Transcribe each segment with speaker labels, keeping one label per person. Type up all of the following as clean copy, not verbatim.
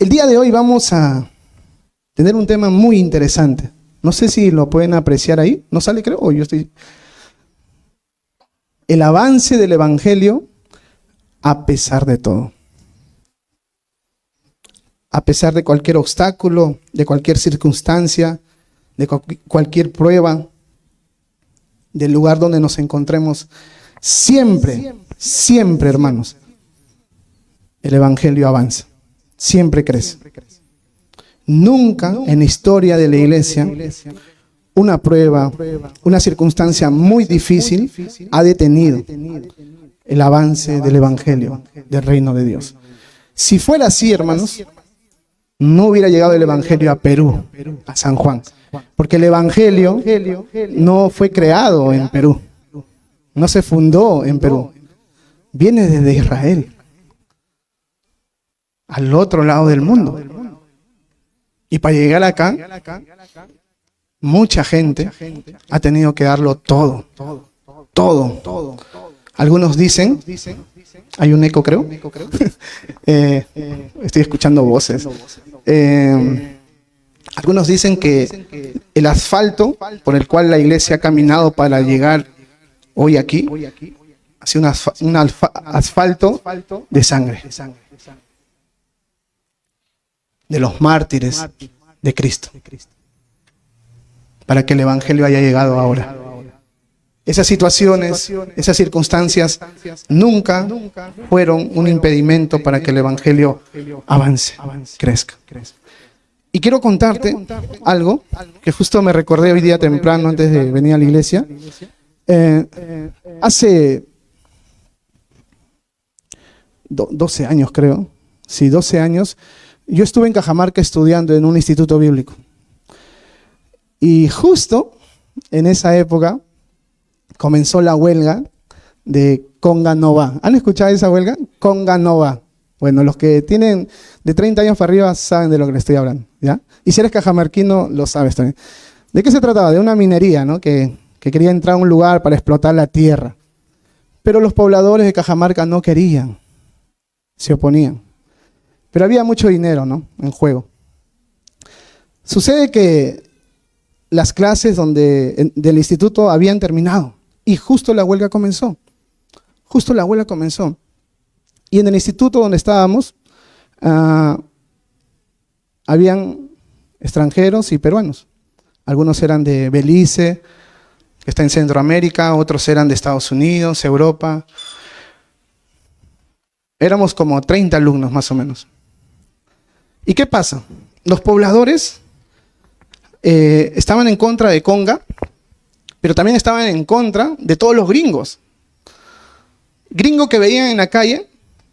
Speaker 1: El día de hoy vamos a tener un tema muy interesante. No sé si lo pueden apreciar ahí. ¿No sale, creo? ¿O yo estoy...? El avance del Evangelio a pesar de todo. A pesar de cualquier obstáculo, de cualquier circunstancia, de cualquier prueba, del lugar donde nos encontremos, siempre, siempre, hermanos, el Evangelio avanza, siempre crece. Nunca en la historia de la iglesia una prueba, una circunstancia muy difícil ha detenido el avance del Evangelio, del reino de Dios. Si fuera así, hermanos, no hubiera llegado el Evangelio a Perú, a San Juan, porque el Evangelio no fue creado en Perú, no se fundó en Perú, viene desde Israel, al otro lado del mundo. Y para llegar acá, mucha gente ha tenido que darlo todo, todo. Algunos dicen, hay un eco creo, estoy escuchando voces. Algunos dicen que el asfalto por el cual la iglesia ha caminado para llegar hoy aquí, ha sido un asfalto de sangre, de los mártires de Cristo, para que el Evangelio haya llegado ahora. Esas situaciones, esas circunstancias nunca fueron un impedimento para que el Evangelio avance, crezca. Y quiero contarte algo que justo me recordé hoy día temprano antes de venir a la iglesia. Hace 12 años creo, sí, 12 años, yo estuve en Cajamarca estudiando en un instituto bíblico. Y justo en esa época comenzó la huelga de Conga No Va. ¿Han escuchado esa huelga? Conga No Va. Bueno, los que tienen de 30 años para arriba saben de lo que les estoy hablando, ¿ya? Y si eres cajamarquino, lo sabes también. ¿De qué se trataba? De una minería, ¿no? Que quería entrar a un lugar para explotar la tierra. Pero los pobladores de Cajamarca no querían, se oponían. Pero había mucho dinero, ¿no?, en juego. Sucede que las clases del instituto habían terminado y justo la huelga comenzó. Y en el instituto donde estábamos, habían extranjeros y peruanos. Algunos eran de Belice, que está en Centroamérica, otros eran de Estados Unidos, Europa. Éramos como 30 alumnos más o menos. ¿Y qué pasa? Los pobladores estaban en contra de Conga, pero también estaban en contra de todos los gringos. Gringo que veían en la calle,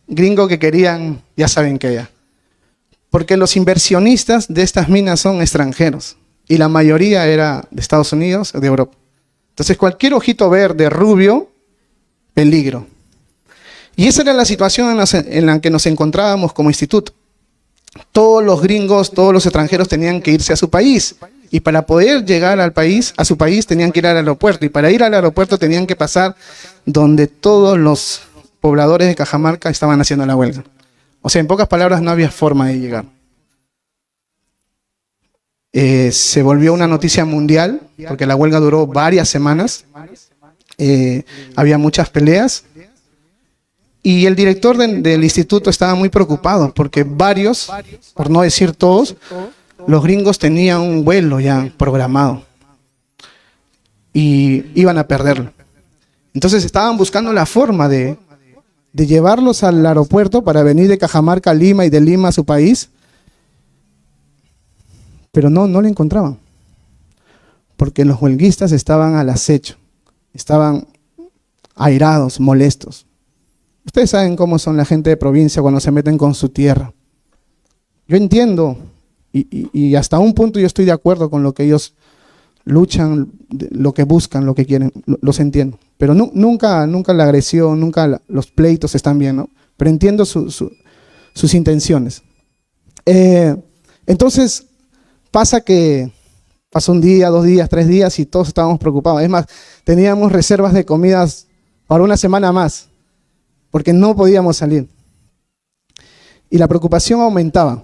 Speaker 1: gringo que querían, ya saben qué ya. Porque los inversionistas de estas minas son extranjeros y la mayoría era de Estados Unidos o de Europa. Entonces cualquier ojito verde, rubio, peligro. Y esa era la situación en la que nos encontrábamos como instituto. Todos los gringos, todos los extranjeros tenían que irse a su país. Y para poder llegar a su país, tenían que ir al aeropuerto. Y para ir al aeropuerto tenían que pasar donde todos los pobladores de Cajamarca estaban haciendo la huelga. O sea, en pocas palabras, no había forma de llegar. Se volvió una noticia mundial, porque la huelga duró varias semanas. Había muchas peleas. Y el director del instituto estaba muy preocupado, porque varios, por no decir todos, los gringos tenían un vuelo ya programado y iban a perderlo. Entonces estaban buscando la forma de llevarlos al aeropuerto para venir de Cajamarca a Lima y de Lima a su país, pero no lo encontraban, porque los huelguistas estaban al acecho, estaban airados, molestos. Ustedes saben cómo son la gente de provincia cuando se meten con su tierra. Yo entiendo, y hasta un punto yo estoy de acuerdo con lo que ellos luchan, lo que buscan, lo que quieren, los entiendo. Pero nunca la agresión, nunca los pleitos están bien, ¿no? Pero entiendo sus intenciones. Entonces, pasó un día, 2 días, 3 días y todos estábamos preocupados. Es más, teníamos reservas de comidas para una semana más, porque no podíamos salir. Y la preocupación aumentaba.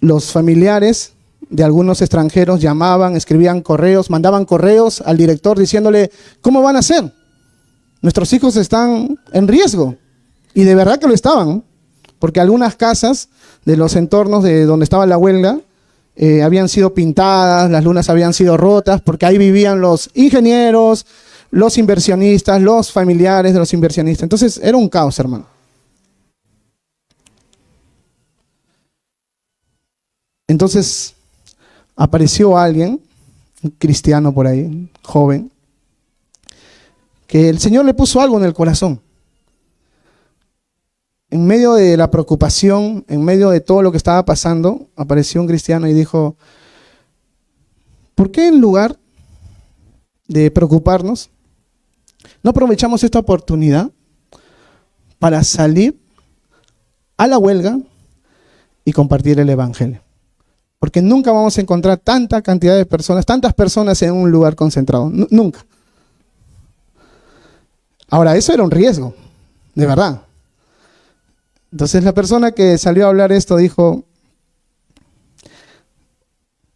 Speaker 1: los familiares de algunos extranjeros llamaban, escribían correos, mandaban correos al director diciéndole, ¿cómo van a hacer? Nuestros hijos están en riesgo. Y de verdad que lo estaban, porque algunas casas de los entornos de donde estaba la huelga habían sido pintadas, las lunas habían sido rotas, porque ahí vivían los ingenieros, los inversionistas, los familiares de los inversionistas. Entonces era un caos, hermano. Entonces apareció alguien, un cristiano por ahí, joven, que el Señor le puso algo en el corazón. En medio de la preocupación, en medio de todo lo que estaba pasando, apareció un cristiano y dijo, ¿por qué en lugar de preocuparnos, no aprovechamos esta oportunidad para salir a la huelga y compartir el evangelio? Porque nunca vamos a encontrar tanta cantidad de personas, tantas personas en un lugar concentrado. Nunca. Ahora, eso era un riesgo, de verdad. Entonces la persona que salió a hablar esto dijo,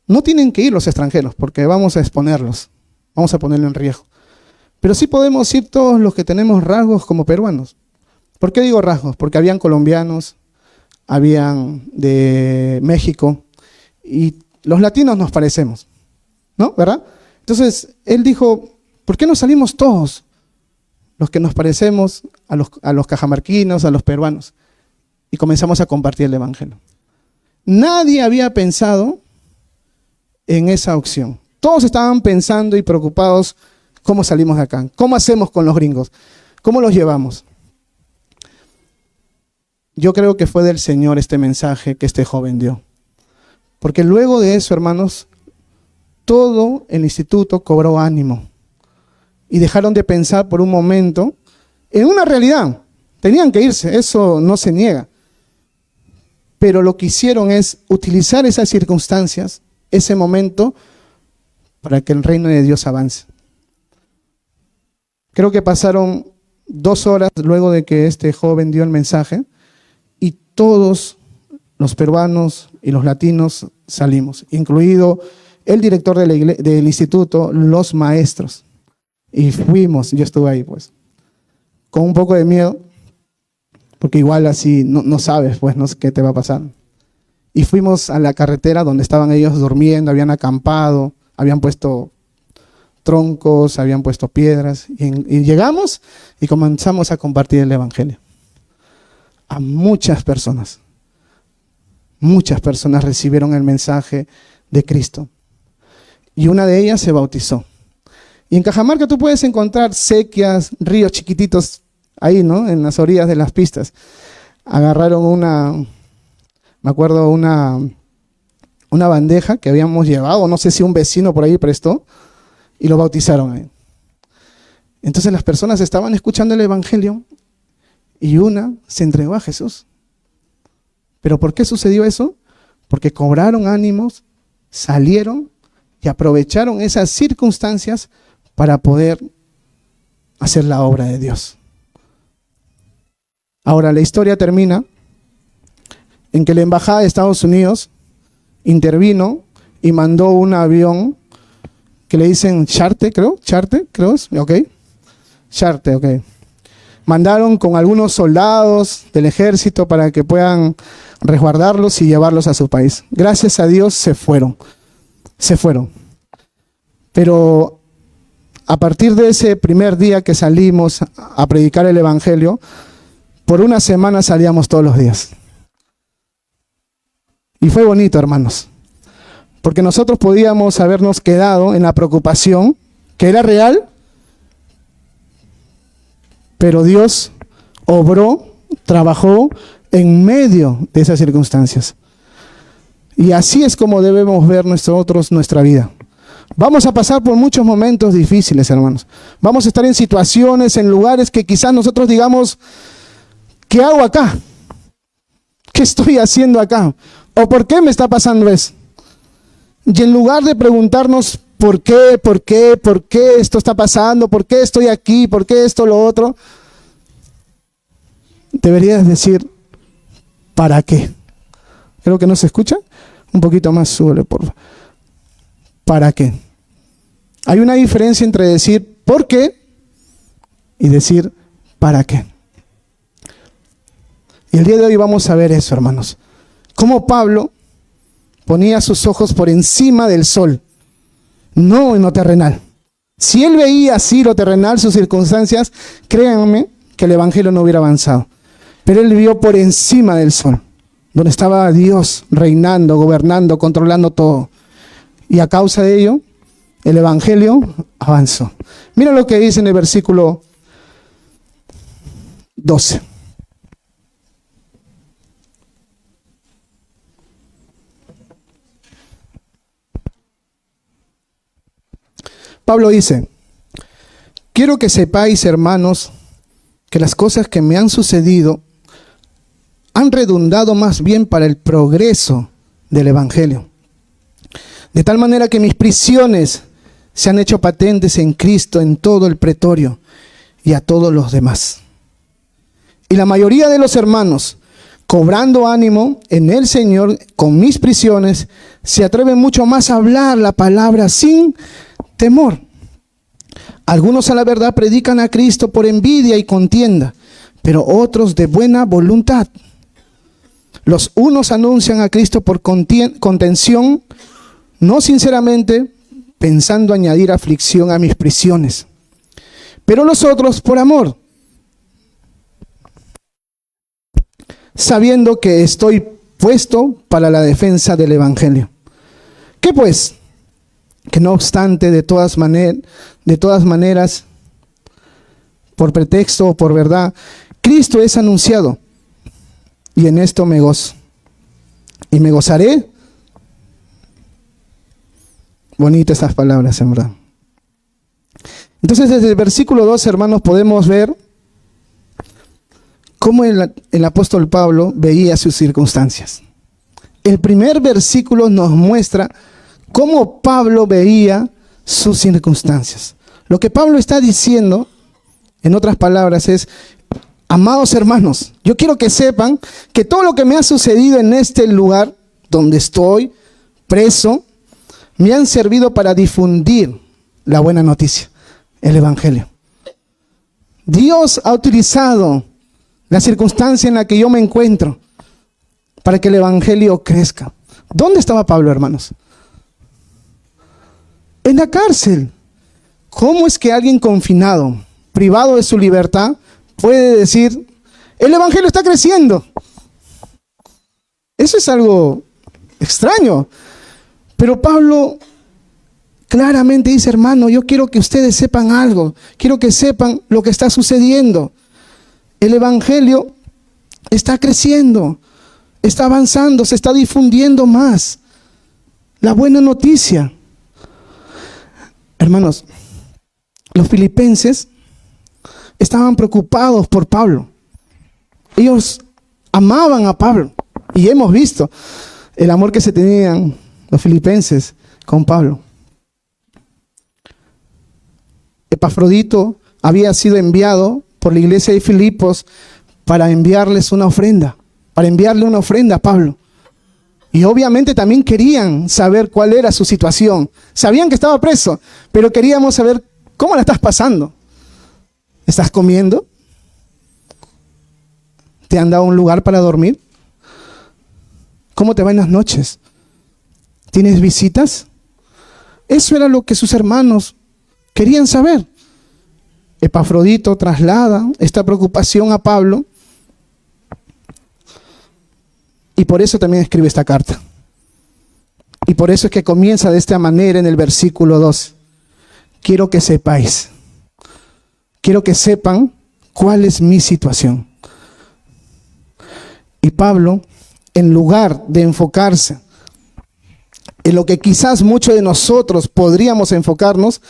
Speaker 1: no tienen que ir los extranjeros porque vamos a exponerlos, vamos a ponerlo en riesgo. Pero sí podemos ir todos los que tenemos rasgos como peruanos. ¿Por qué digo rasgos? Porque habían colombianos, habían de México y los latinos nos parecemos, ¿no? ¿Verdad? Entonces él dijo, ¿por qué no salimos todos los que nos parecemos a los cajamarquinos, a los peruanos? Y comenzamos a compartir el evangelio. Nadie había pensado en esa opción. Todos estaban pensando y preocupados cómo salimos de acá, cómo hacemos con los gringos, cómo los llevamos. Yo creo que fue del Señor este mensaje que este joven dio. Porque luego de eso, hermanos, todo el instituto cobró ánimo. Y dejaron de pensar por un momento en una realidad. Tenían que irse, eso no se niega. Pero lo que hicieron es utilizar esas circunstancias, ese momento, para que el reino de Dios avance. Creo que pasaron 2 horas luego de que este joven dio el mensaje y todos los peruanos y los latinos salimos, incluido el director del instituto, los maestros. Y fuimos, yo estuve ahí pues, con un poco de miedo, porque igual así no sabes pues, no sé qué te va a pasar. Y fuimos a la carretera donde estaban ellos durmiendo, habían acampado, habían puesto troncos, habían puesto piedras, y llegamos y comenzamos a compartir el evangelio. A muchas personas recibieron el mensaje de Cristo. Y una de ellas se bautizó. Y en Cajamarca tú puedes encontrar sequias, ríos chiquititos, ahí, ¿no? En las orillas de las pistas. Agarraron me acuerdo una bandeja que habíamos llevado, no sé si un vecino por ahí prestó, y lo bautizaron ahí. Entonces las personas estaban escuchando el evangelio y una se entregó a Jesús. ¿Pero por qué sucedió eso? Porque cobraron ánimos, salieron y aprovecharon esas circunstancias para poder hacer la obra de Dios. Ahora, la historia termina en que la embajada de Estados Unidos intervino y mandó un avión que le dicen Charte, creo es, ok. Charte, ok. Mandaron con algunos soldados del ejército para que puedan resguardarlos y llevarlos a su país. Gracias a Dios se fueron. Pero a partir de ese primer día que salimos a predicar el evangelio, por una semana salíamos todos los días. Y fue bonito, hermanos, porque nosotros podíamos habernos quedado en la preocupación, que era real, pero Dios obró, trabajó en medio de esas circunstancias. Y así es como debemos ver nosotros nuestra vida. Vamos a pasar por muchos momentos difíciles, hermanos. Vamos a estar en situaciones, en lugares que quizás nosotros digamos, ¿qué hago acá? ¿Qué estoy haciendo acá? ¿O por qué me está pasando eso? Y en lugar de preguntarnos ¿por qué esto está pasando? ¿Por qué estoy aquí? ¿Por qué esto, lo otro? Deberías decir, ¿para qué? Creo que no se escucha. Un poquito más, súbele, por favor. ¿Para qué? Hay una diferencia entre decir ¿por qué? Y decir ¿para qué? Y el día de hoy vamos a ver eso, hermanos. Cómo Pablo ponía sus ojos por encima del sol, no en lo terrenal. Si él veía así lo terrenal, sus circunstancias, créanme que el evangelio no hubiera avanzado. Pero él vio por encima del sol, donde estaba Dios reinando, gobernando, controlando todo. Y a causa de ello, el evangelio avanzó. Mira lo que dice en el versículo 12. Pablo dice: quiero que sepáis, hermanos, que las cosas que me han sucedido han redundado más bien para el progreso del evangelio. De tal manera que mis prisiones se han hecho patentes en Cristo en todo el pretorio y a todos los demás. Y la mayoría de los hermanos, cobrando ánimo en el Señor con mis prisiones, se atreven mucho más a hablar la palabra sin temor. Algunos a la verdad predican a Cristo por envidia y contienda, pero otros de buena voluntad. Los unos anuncian a Cristo por contención, no sinceramente, pensando añadir aflicción a mis prisiones, pero los otros por amor, sabiendo que estoy puesto para la defensa del evangelio. ¿Qué pues? Que no obstante, de todas maneras, por pretexto o por verdad, Cristo es anunciado, y en esto me gozo. Y me gozaré. Bonitas esas palabras, en verdad. Entonces, desde el versículo 2, hermanos, podemos ver cómo el apóstol Pablo veía sus circunstancias. El primer versículo nos muestra cómo Pablo veía sus circunstancias. Lo que Pablo está diciendo, en otras palabras, es: amados hermanos, yo quiero que sepan que todo lo que me ha sucedido en este lugar donde estoy preso, me han servido para difundir la buena noticia, el evangelio. Dios ha utilizado la circunstancia en la que yo me encuentro para que el evangelio crezca. ¿Dónde estaba Pablo, hermanos? En la cárcel. ¿Cómo es que alguien confinado, privado de su libertad, puede decir: el evangelio está creciendo? Eso es algo extraño. Pero Pablo claramente dice: hermano, yo quiero que ustedes sepan algo. Quiero que sepan lo que está sucediendo. El evangelio está creciendo, está avanzando, se está difundiendo más. La buena noticia. Hermanos, los filipenses estaban preocupados por Pablo. Ellos amaban a Pablo. Y hemos visto el amor que se tenían los filipenses con Pablo. Epafrodito había sido enviado por la iglesia de Filipos para enviarles una ofrenda, para enviarle una ofrenda a Pablo. Y obviamente también querían saber cuál era su situación. Sabían que estaba preso, pero queríamos saber cómo la estás pasando. ¿Estás comiendo? ¿Te han dado un lugar para dormir? ¿Cómo te va en las noches? ¿Tienes visitas? Eso era lo que sus hermanos querían saber. Epafrodito traslada esta preocupación a Pablo, y por eso también escribe esta carta. Y por eso es que comienza de esta manera en el versículo 2. Quiero que sepáis. Quiero que sepan cuál es mi situación. Y Pablo, en lugar de enfocarse en lo que quizás muchos de nosotros podríamos enfocarnos,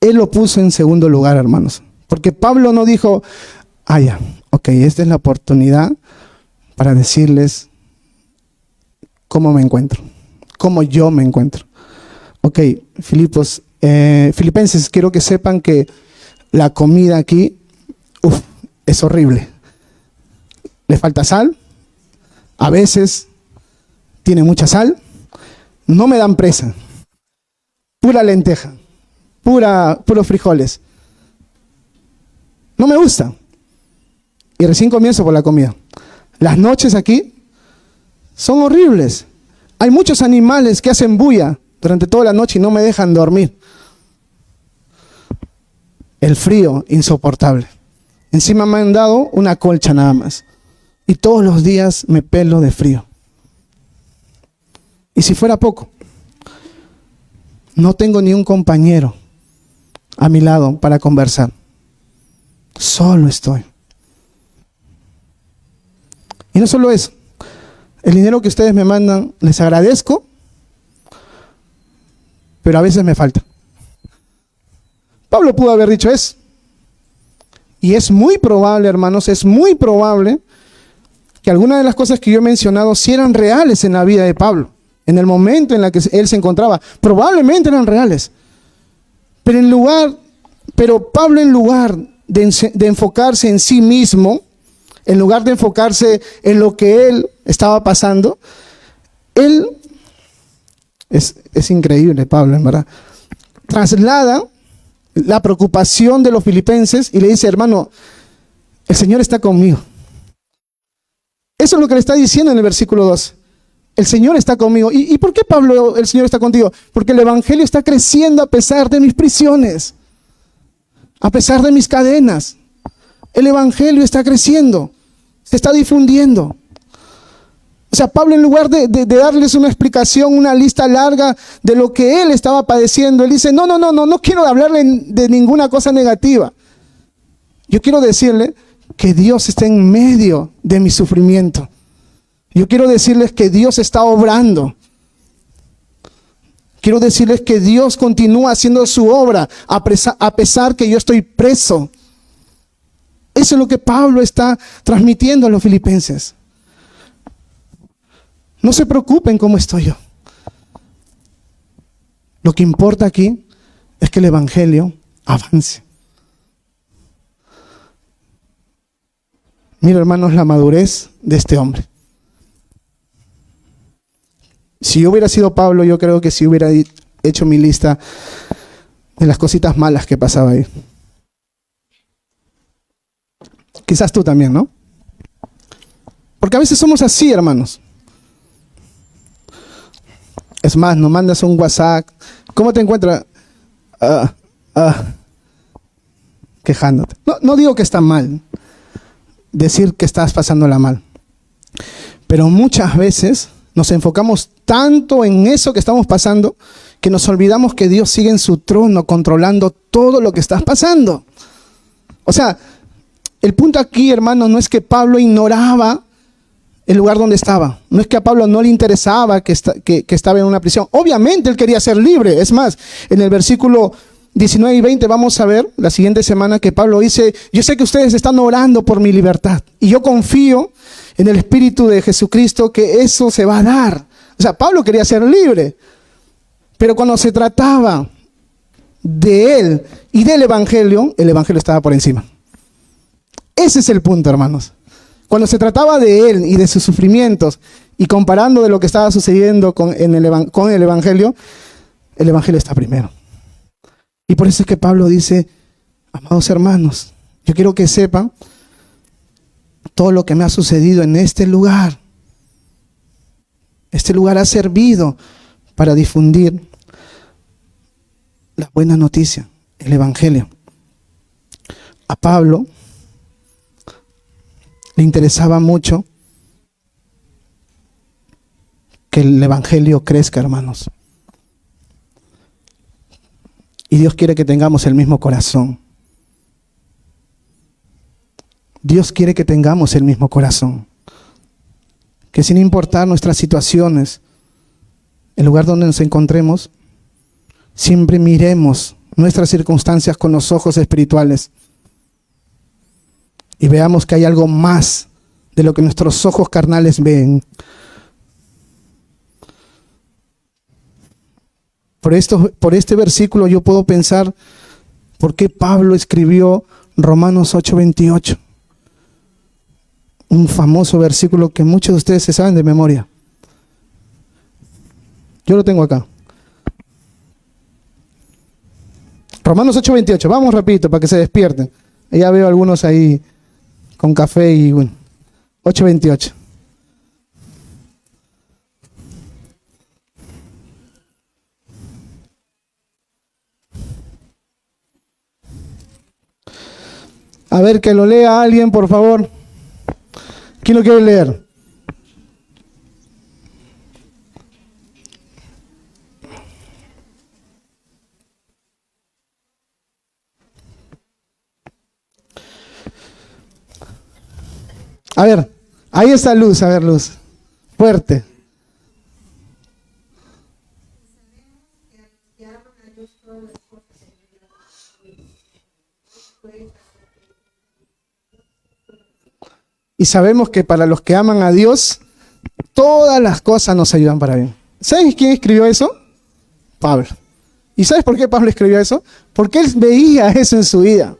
Speaker 1: él lo puso en segundo lugar, hermanos. Porque Pablo no dijo: ya, ok, esta es la oportunidad para decirles cómo me encuentro, cómo yo me encuentro. Ok, Filipenses, quiero que sepan que la comida aquí es horrible. Le falta sal, a veces tiene mucha sal, no me dan presa, pura lenteja, puros frijoles. No me gusta. Y recién comienzo por la comida. Las noches aquí son horribles. Hay muchos animales que hacen bulla durante toda la noche y no me dejan dormir. El frío insoportable. Encima me han dado una colcha nada más. Y todos los días me pelo de frío. Y si fuera poco, no tengo ni un compañero a mi lado para conversar. Solo estoy. Y no solo eso. El dinero que ustedes me mandan, les agradezco, pero a veces me falta. Pablo pudo haber dicho eso. Y es muy probable, hermanos, es muy probable que algunas de las cosas que yo he mencionado sí eran reales en la vida de Pablo. En el momento en el que él se encontraba, probablemente eran reales. Pero Pablo, en lugar de enfocarse en sí mismo, en lugar de enfocarse en lo que él estaba pasando, él, es increíble Pablo, en verdad, traslada la preocupación de los filipenses y le dice: hermano, el Señor está conmigo. Eso es lo que le está diciendo en el versículo 2. El Señor está conmigo. ¿Y por qué, Pablo, el Señor está contigo? Porque el Evangelio está creciendo a pesar de mis prisiones, a pesar de mis cadenas. El Evangelio está creciendo, se está difundiendo. O sea, Pablo, en lugar de darles una explicación, una lista larga de lo que él estaba padeciendo, él dice: no quiero hablarle de ninguna cosa negativa. Yo quiero decirle que Dios está en medio de mi sufrimiento. Yo quiero decirles que Dios está obrando. Quiero decirles que Dios continúa haciendo su obra a pesar que yo estoy preso. Eso es lo que Pablo está transmitiendo a los filipenses. No se preocupen cómo estoy yo. Lo que importa aquí es que el Evangelio avance. Mira, hermanos, la madurez de este hombre. Si yo hubiera sido Pablo, yo creo que si hubiera hecho mi lista de las cositas malas que pasaba ahí. Quizás tú también, ¿no? Porque a veces somos así, hermanos. Es más, nos mandas un WhatsApp. ¿Cómo te encuentras? Quejándote. No digo que está mal decir que estás pasándola mal. Pero muchas veces nos enfocamos tanto en eso que estamos pasando que nos olvidamos que Dios sigue en su trono controlando todo lo que estás pasando. O sea, el punto aquí, hermano, no es que Pablo ignoraba el lugar donde estaba. No es que a Pablo no le interesaba que estaba en una prisión. Obviamente él quería ser libre. Es más, en el versículo 19 y 20 vamos a ver la siguiente semana que Pablo dice: yo sé que ustedes están orando por mi libertad y yo confío en el Espíritu de Jesucristo que eso se va a dar. O sea, Pablo quería ser libre, pero cuando se trataba de él y del Evangelio, el Evangelio estaba por encima. Ese es el punto, hermanos. Cuando se trataba de él y de sus sufrimientos y comparando de lo que estaba sucediendo con el Evangelio, el Evangelio está primero. Y por eso es que Pablo dice: amados hermanos, yo quiero que sepan todo lo que me ha sucedido en este lugar. Este lugar ha servido para difundir la buena noticia, el Evangelio. A Pablo le interesaba mucho que el Evangelio crezca, hermanos. Y Dios quiere que tengamos el mismo corazón. Dios quiere que tengamos el mismo corazón. Que sin importar nuestras situaciones, el lugar donde nos encontremos, siempre miremos nuestras circunstancias con los ojos espirituales. Y veamos que hay algo más de lo que nuestros ojos carnales ven. Por este versículo yo puedo pensar por qué Pablo escribió Romanos 8:28. Un famoso versículo que muchos de ustedes se saben de memoria. Yo lo tengo acá. Romanos 8:28. Vamos rapidito para que se despierten. Ya veo algunos ahí con café y bueno. 8:28. A ver, que lo lea alguien, por favor. ¿Quién lo quiere leer? A ver, ahí está Luz, a ver, Luz. Fuerte. Y sabemos que para los que aman a Dios, todas las cosas nos ayudan para bien. ¿Sabes quién escribió eso? Pablo. ¿Y sabes por qué Pablo escribió eso? Porque él veía eso en su vida.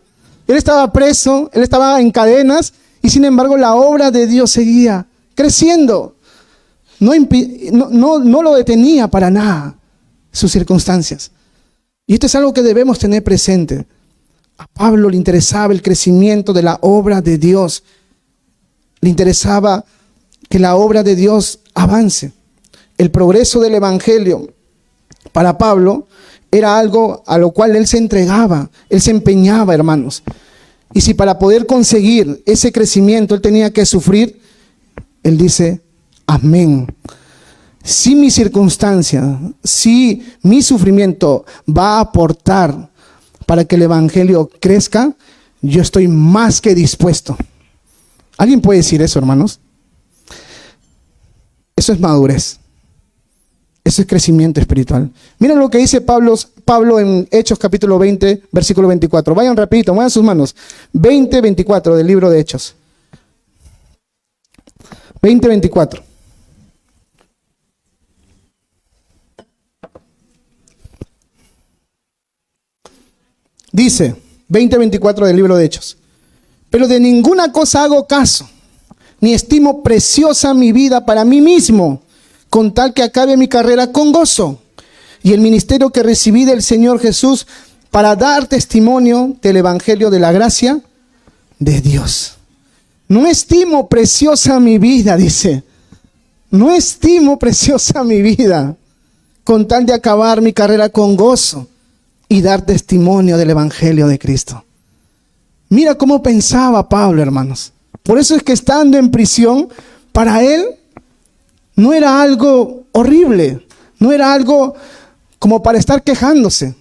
Speaker 1: Él estaba preso, él estaba en cadenas, y sin embargo la obra de Dios seguía creciendo. No lo detenía para nada sus circunstancias. Y esto es algo que debemos tener presente. A Pablo le interesaba el crecimiento de la obra de Dios. Le interesaba que la obra de Dios avance. El progreso del evangelio para Pablo era algo a lo cual él se entregaba, él se empeñaba, hermanos. Y si para poder conseguir ese crecimiento él tenía que sufrir, él dice, amén. Si mi circunstancia, si mi sufrimiento va a aportar para que el evangelio crezca, yo estoy más que dispuesto. ¿Alguien puede decir eso, hermanos? Eso es madurez. Eso es crecimiento espiritual. Miren lo que dice Pablo en Hechos capítulo 20, versículo 24. Vayan rapidito, muevan sus manos. 20:24 del libro de Hechos. 20:24. Dice, 20:24 del libro de Hechos. Pero de ninguna cosa hago caso, ni estimo preciosa mi vida para mí mismo, con tal que acabe mi carrera con gozo y el ministerio que recibí del Señor Jesús para dar testimonio del evangelio de la gracia de Dios. No estimo preciosa mi vida, dice. No estimo preciosa mi vida, con tal de acabar mi carrera con gozo y dar testimonio del evangelio de Cristo. Mira cómo pensaba Pablo, hermanos. Por eso es que estando en prisión, para él no era algo horrible, no era algo como para estar quejándose.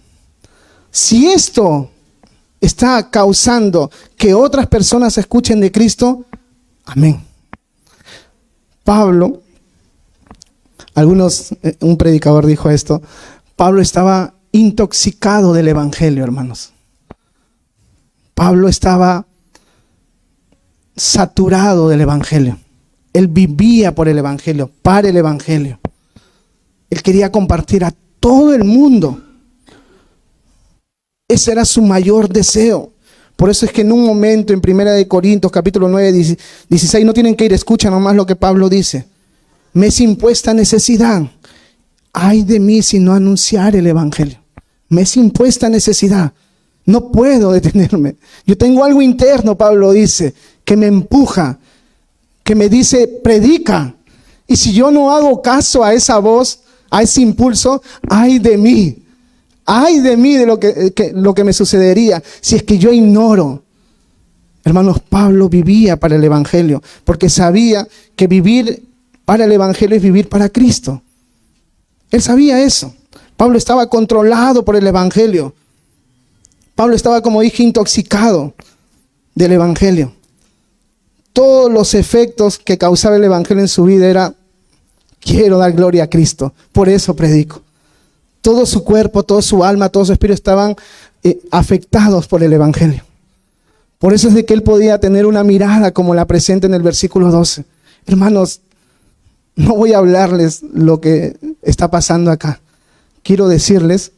Speaker 1: Si esto está causando que otras personas escuchen de Cristo, amén. Pablo, un predicador dijo esto, Pablo estaba intoxicado del evangelio, hermanos. Pablo estaba saturado del evangelio. Él vivía por el evangelio, para el evangelio. Él quería compartir a todo el mundo. Ese era su mayor deseo. Por eso es que en un momento en 1 Corintios capítulo 9, 16, no tienen que ir, escucha nomás lo que Pablo dice. Me es impuesta necesidad. Ay de mí si no anunciar el evangelio. Me es impuesta necesidad. No puedo detenerme. Yo tengo algo interno, Pablo dice, que me empuja, que me dice, predica. Y si yo no hago caso a esa voz, a ese impulso, ay de mí de lo que me sucedería si es que yo ignoro. Hermanos, Pablo vivía para el evangelio, porque sabía que vivir para el evangelio es vivir para Cristo. Él sabía eso. Pablo estaba controlado por el evangelio. Pablo estaba, como dije, intoxicado del evangelio. Todos los efectos que causaba el evangelio en su vida era, quiero dar gloria a Cristo, por eso predico. Todo su cuerpo, toda su alma, todo su espíritu estaban afectados por el evangelio. Por eso es de que él podía tener una mirada como la presenta en el versículo 12. Hermanos, no voy a hablarles lo que está pasando acá. Quiero decirles,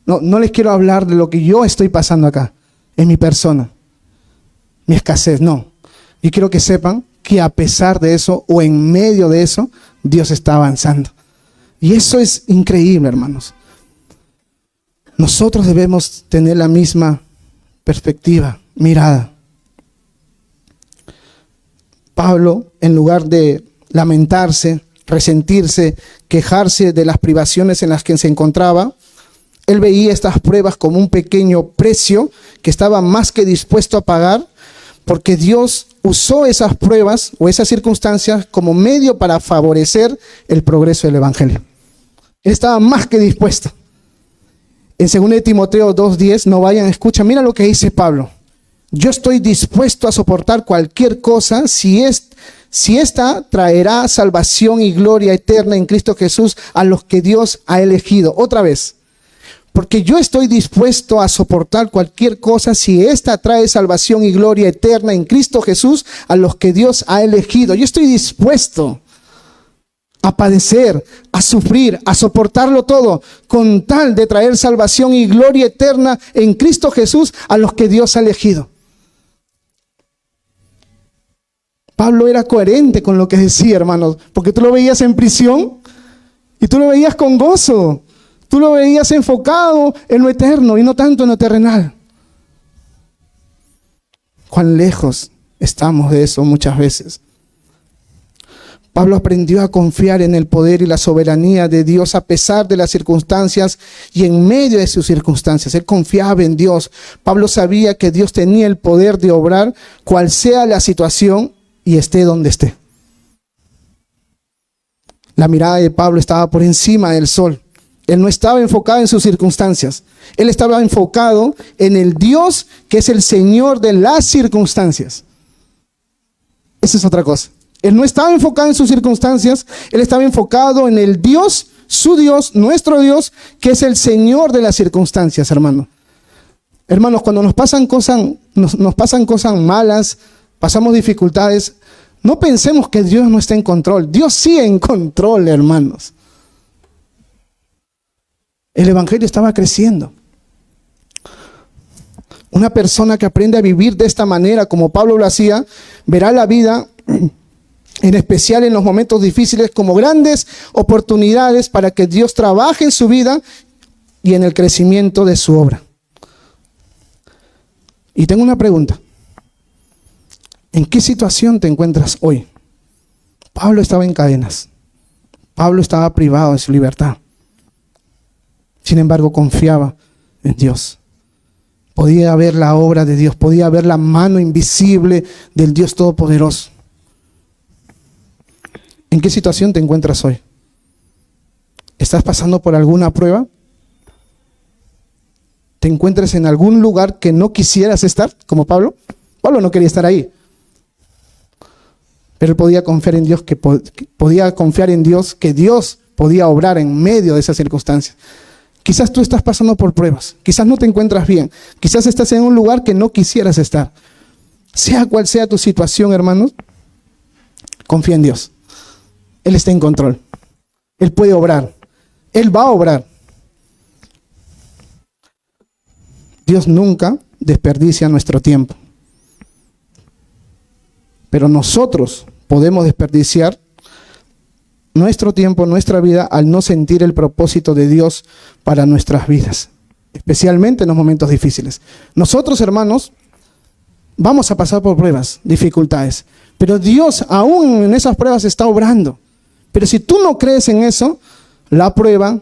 Speaker 1: no les quiero hablar de lo que yo estoy pasando acá, en mi persona, mi escasez, no. Yo quiero que sepan que a pesar de eso o en medio de eso, Dios está avanzando. Y eso es increíble, hermanos. Nosotros debemos tener la misma perspectiva, mirada. Pablo, en lugar de lamentarse, resentirse, quejarse de las privaciones en las que se encontraba, él veía estas pruebas como un pequeño precio que estaba más que dispuesto a pagar, porque Dios usó esas pruebas o esas circunstancias como medio para favorecer el progreso del evangelio. Él estaba más que dispuesto. En 2 Timoteo 2:10, no vayan, escucha, mira lo que dice Pablo. Yo estoy dispuesto a soportar cualquier cosa si esta traerá salvación y gloria eterna en Cristo Jesús a los que Dios ha elegido. Otra vez. Porque yo estoy dispuesto a soportar cualquier cosa si esta trae salvación y gloria eterna en Cristo Jesús a los que Dios ha elegido. Yo estoy dispuesto a padecer, a sufrir, a soportarlo todo, con tal de traer salvación y gloria eterna en Cristo Jesús a los que Dios ha elegido. Pablo era coherente con lo que decía, hermanos, porque tú lo veías en prisión y tú lo veías con gozo. Tú lo veías enfocado en lo eterno y no tanto en lo terrenal. Cuán lejos estamos de eso muchas veces. Pablo aprendió a confiar en el poder y la soberanía de Dios a pesar de las circunstancias y en medio de sus circunstancias. Él confiaba en Dios. Pablo sabía que Dios tenía el poder de obrar cual sea la situación y esté donde esté. La mirada de Pablo estaba por encima del sol. Él no estaba enfocado en sus circunstancias. Él estaba enfocado en el Dios que es el Señor de las circunstancias. Esa es otra cosa. Él no estaba enfocado en sus circunstancias. Él estaba enfocado en el Dios, su Dios, nuestro Dios, que es el Señor de las circunstancias, hermano. Hermanos, cuando nos pasan cosas malas, pasamos dificultades, no pensemos que Dios no está en control. Dios sí en control, hermanos. El evangelio estaba creciendo. Una persona que aprende a vivir de esta manera, como Pablo lo hacía, verá la vida, en especial en los momentos difíciles, como grandes oportunidades para que Dios trabaje en su vida y en el crecimiento de su obra. Y tengo una pregunta. ¿En qué situación te encuentras hoy? Pablo estaba en cadenas. Pablo estaba privado de su libertad. Sin embargo, confiaba en Dios. Podía ver la obra de Dios, podía ver la mano invisible del Dios Todopoderoso. ¿En qué situación te encuentras hoy? ¿Estás pasando por alguna prueba? ¿Te encuentras en algún lugar que no quisieras estar, como Pablo? Pablo no quería estar ahí. Pero él podía confiar en Dios, que Dios podía obrar en medio de esas circunstancias. Quizás tú estás pasando por pruebas, quizás no te encuentras bien, quizás estás en un lugar que no quisieras estar. Sea cual sea tu situación, hermanos, confía en Dios. Él está en control. Él puede obrar. Él va a obrar. Dios nunca desperdicia nuestro tiempo. Pero nosotros podemos desperdiciar nuestro tiempo, nuestra vida, al no sentir el propósito de Dios para nuestras vidas, especialmente en los momentos difíciles. Nosotros, hermanos, vamos a pasar por pruebas, dificultades, pero Dios aún en esas pruebas está obrando. Pero si tú no crees en eso, la prueba,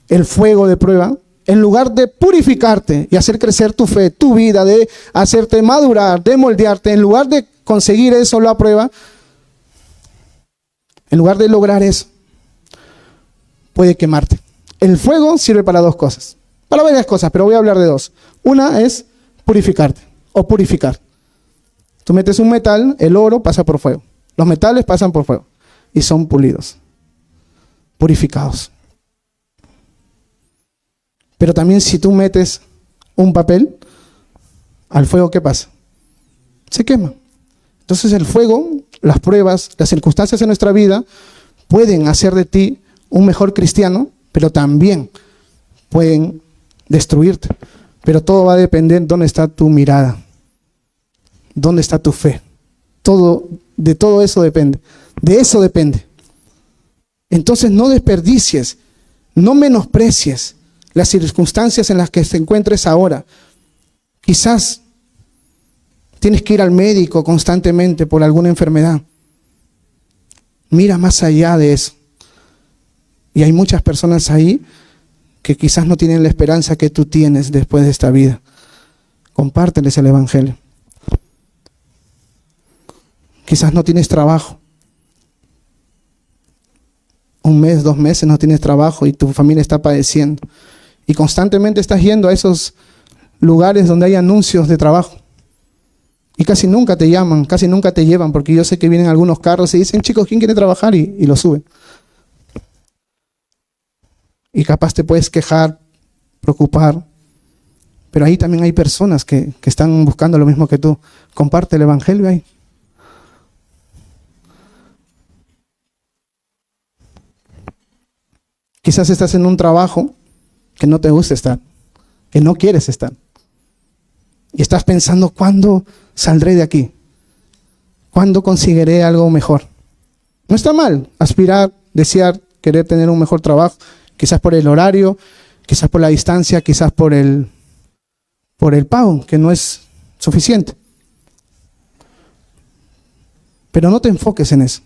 Speaker 1: el fuego de prueba, en lugar de purificarte y hacer crecer tu fe, tu vida, de hacerte madurar, de moldearte, en lugar de conseguir eso, la prueba, en lugar de lograr eso, puede quemarte. El fuego sirve para dos cosas, para varias cosas, pero voy a hablar de dos. Una es purificarte o purificar. Tú metes un metal, el oro pasa por fuego. Los metales pasan por fuego y son pulidos, purificados. Pero también si tú metes un papel al fuego, ¿qué pasa? Se quema. Entonces el fuego, las pruebas, las circunstancias en nuestra vida pueden hacer de ti un mejor cristiano, pero también pueden destruirte. Pero todo va a depender de dónde está tu mirada, dónde está tu fe. De todo eso depende. De eso depende. Entonces no desperdicies, no menosprecies las circunstancias en las que te encuentres ahora. Quizás tienes que ir al médico constantemente por alguna enfermedad. Mira más allá de eso. Y hay muchas personas ahí que quizás no tienen la esperanza que tú tienes después de esta vida. Compárteles el evangelio. Quizás no tienes trabajo. Un mes, 2 meses no tienes trabajo y tu familia está padeciendo. Y constantemente estás yendo a esos lugares donde hay anuncios de trabajo. Y casi nunca te llaman, casi nunca te llevan, porque yo sé que vienen algunos carros y dicen, chicos, ¿quién quiere trabajar? Y lo suben. Y capaz te puedes quejar, preocupar, pero ahí también hay personas que están buscando lo mismo que tú. Comparte el evangelio ahí. Quizás estás en un trabajo que no te gusta estar, que no quieres estar. Y estás pensando, ¿cuándo saldré de aquí? ¿Cuándo conseguiré algo mejor? No está mal aspirar, desear, querer tener un mejor trabajo. Quizás por el horario, quizás por la distancia, quizás por el pago, que no es suficiente. Pero no te enfoques en eso.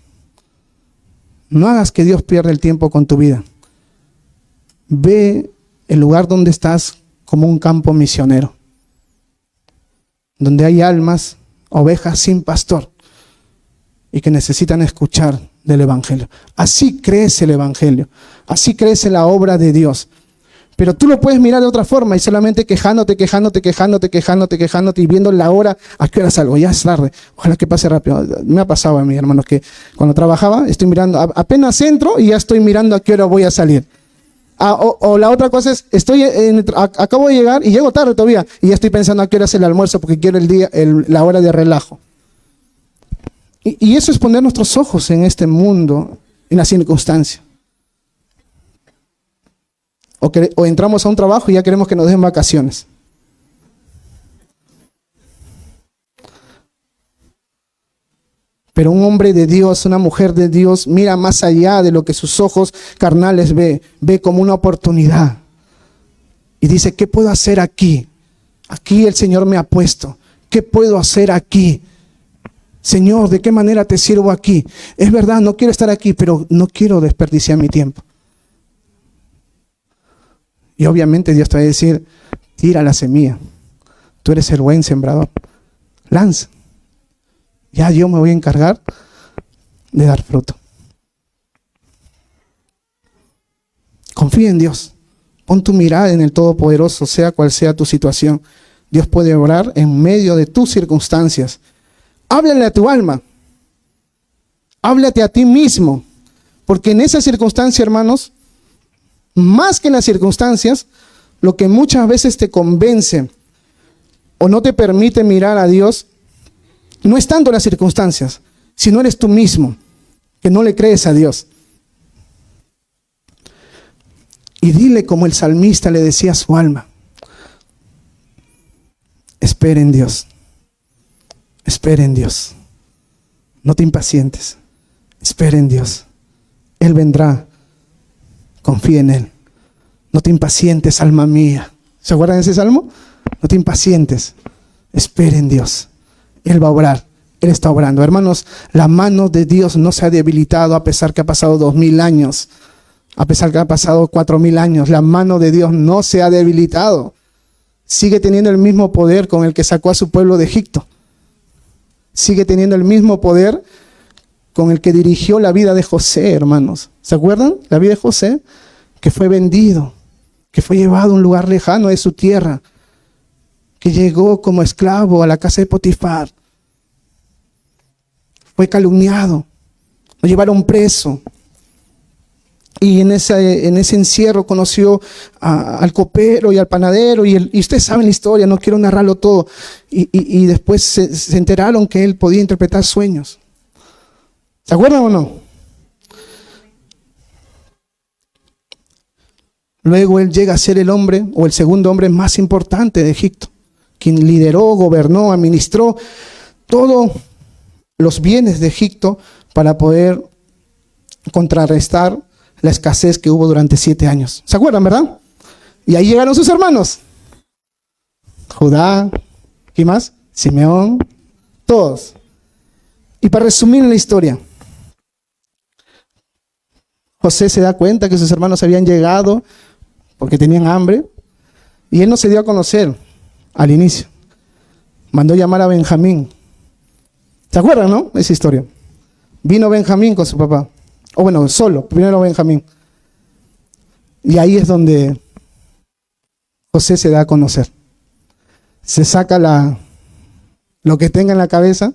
Speaker 1: No hagas que Dios pierda el tiempo con tu vida. Ve el lugar donde estás como un campo misionero, donde hay almas, ovejas sin pastor y que necesitan escuchar del evangelio. Así crece el evangelio, así crece la obra de Dios. Pero tú lo puedes mirar de otra forma y solamente quejándote y viendo la hora, a qué hora salgo, ya es tarde, ojalá que pase rápido. Me ha pasado a mí, hermanos, que cuando trabajaba estoy mirando, apenas entro y ya estoy mirando a qué hora voy a salir. O la otra cosa es, acabo de llegar y llego tarde todavía y ya estoy pensando a qué hora es el almuerzo porque quiero la hora de relajo. Y eso es poner nuestros ojos en este mundo, en la circunstancia. O entramos a un trabajo y ya queremos que nos den vacaciones. Pero un hombre de Dios, una mujer de Dios, mira más allá de lo que sus ojos carnales ve como una oportunidad. Y dice, ¿qué puedo hacer aquí? Aquí el Señor me ha puesto. ¿Qué puedo hacer aquí? Señor, ¿de qué manera te sirvo aquí? Es verdad, no quiero estar aquí, pero no quiero desperdiciar mi tiempo. Y obviamente Dios te va a decir, tira la semilla. Tú eres el buen sembrador. Lanza. Ya yo me voy a encargar de dar fruto. Confía en Dios. Pon tu mirada en el Todopoderoso, sea cual sea tu situación. Dios puede obrar en medio de tus circunstancias. Háblale a tu alma. Háblate a ti mismo. Porque en esa circunstancia, hermanos, más que en las circunstancias, lo que muchas veces te convence o no te permite mirar a Dios, no es tanto las circunstancias, sino eres tú mismo, que no le crees a Dios. Y dile como el salmista le decía a su alma, espera en Dios, espera en Dios, no te impacientes, espera en Dios, Él vendrá, confía en Él, no te impacientes, alma mía. ¿Se acuerdan de ese salmo? No te impacientes, espera en Dios. Él va a obrar, Él está obrando. Hermanos, la mano de Dios no se ha debilitado a pesar que ha pasado 2000 años, a pesar que ha pasado 4000 años. La mano de Dios no se ha debilitado. Sigue teniendo el mismo poder con el que sacó a su pueblo de Egipto. Sigue teniendo el mismo poder con el que dirigió la vida de José, hermanos. ¿Se acuerdan? La vida de José, que fue vendido, que fue llevado a un lugar lejano de su tierra, que llegó como esclavo a la casa de Potifar. Fue calumniado, lo llevaron preso. Y en ese encierro conoció al copero y al panadero. Y ustedes saben la historia, no quiero narrarlo todo. Y después se enteraron que él podía interpretar sueños. ¿Se acuerdan o no? Luego él llega a ser el hombre o el segundo hombre más importante de Egipto, quien lideró, gobernó, administró todos los bienes de Egipto para poder contrarrestar la escasez que hubo durante 7 años. ¿Se acuerdan, verdad? Y ahí llegaron sus hermanos. Judá, ¿qué más? Simeón, todos. Y para resumir la historia, José se da cuenta que sus hermanos habían llegado porque tenían hambre y él no se dio a conocer al inicio. Mandó llamar a Benjamín. ¿Se acuerdan, no? Esa historia. Vino Benjamín con su papá. O bueno, solo, primero Benjamín. Y ahí es donde José se da a conocer. Se saca lo que tenga en la cabeza,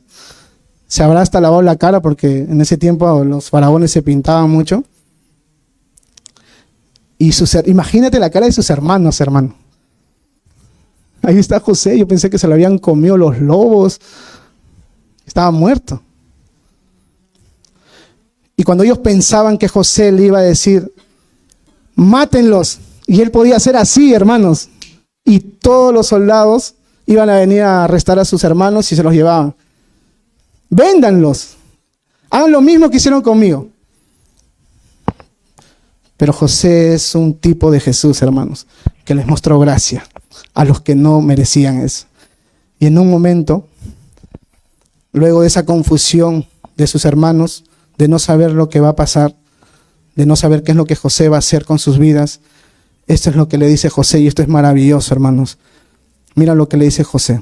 Speaker 1: se habrá hasta lavado la cara porque en ese tiempo los faraones se pintaban mucho. Y imagínate la cara de sus hermanos, hermano. Ahí está José, yo pensé que se lo habían comido los lobos. Estaba muerto. Y cuando ellos pensaban que José le iba a decir, mátenlos, y él podía hacer así, hermanos, y todos los soldados iban a venir a arrestar a sus hermanos y se los llevaban. Véndanlos, hagan lo mismo que hicieron conmigo. Pero José es un tipo de Jesús, hermanos, que les mostró gracia a los que no merecían eso. Y en un momento, luego de esa confusión de sus hermanos, de no saber lo que va a pasar, de no saber qué es lo que José va a hacer con sus vidas, esto es lo que le dice José, y esto es maravilloso, hermanos. Mira lo que le dice José.